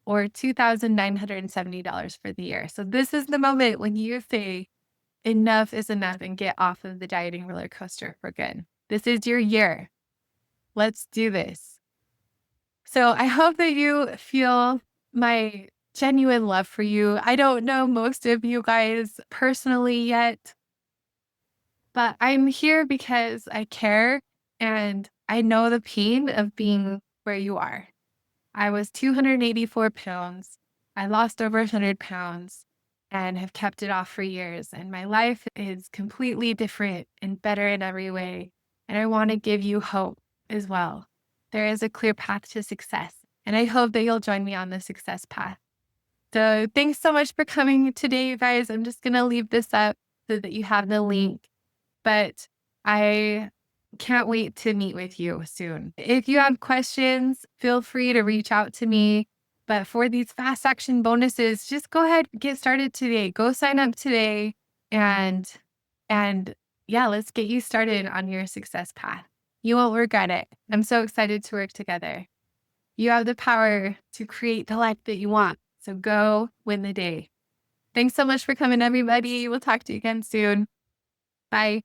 or $2,970 for the year. So this is the moment when you say enough is enough and get off of the dieting roller coaster for good. This is your year. Let's do this. So I hope that you feel my genuine love for you. I don't know most of you guys personally yet, but I'm here because I care and I know the pain of being where you are. I was 284 pounds. I lost over 100 pounds and have kept it off for years. And my life is completely different and better in every way. And I want to give you hope as well. There is a clear path to success. And I hope that you'll join me on the success path. So thanks so much for coming today, you guys. I'm just going to leave this up so that you have the link. But I can't wait to meet with you soon. If you have questions, feel free to reach out to me. But for these fast action bonuses, just go ahead, get started today. Go sign up today and yeah, let's get you started on your success path. You won't regret it. I'm so excited to work together. You have the power to create the life that you want. So go win the day. Thanks so much for coming, everybody. We'll talk to you again soon. Bye.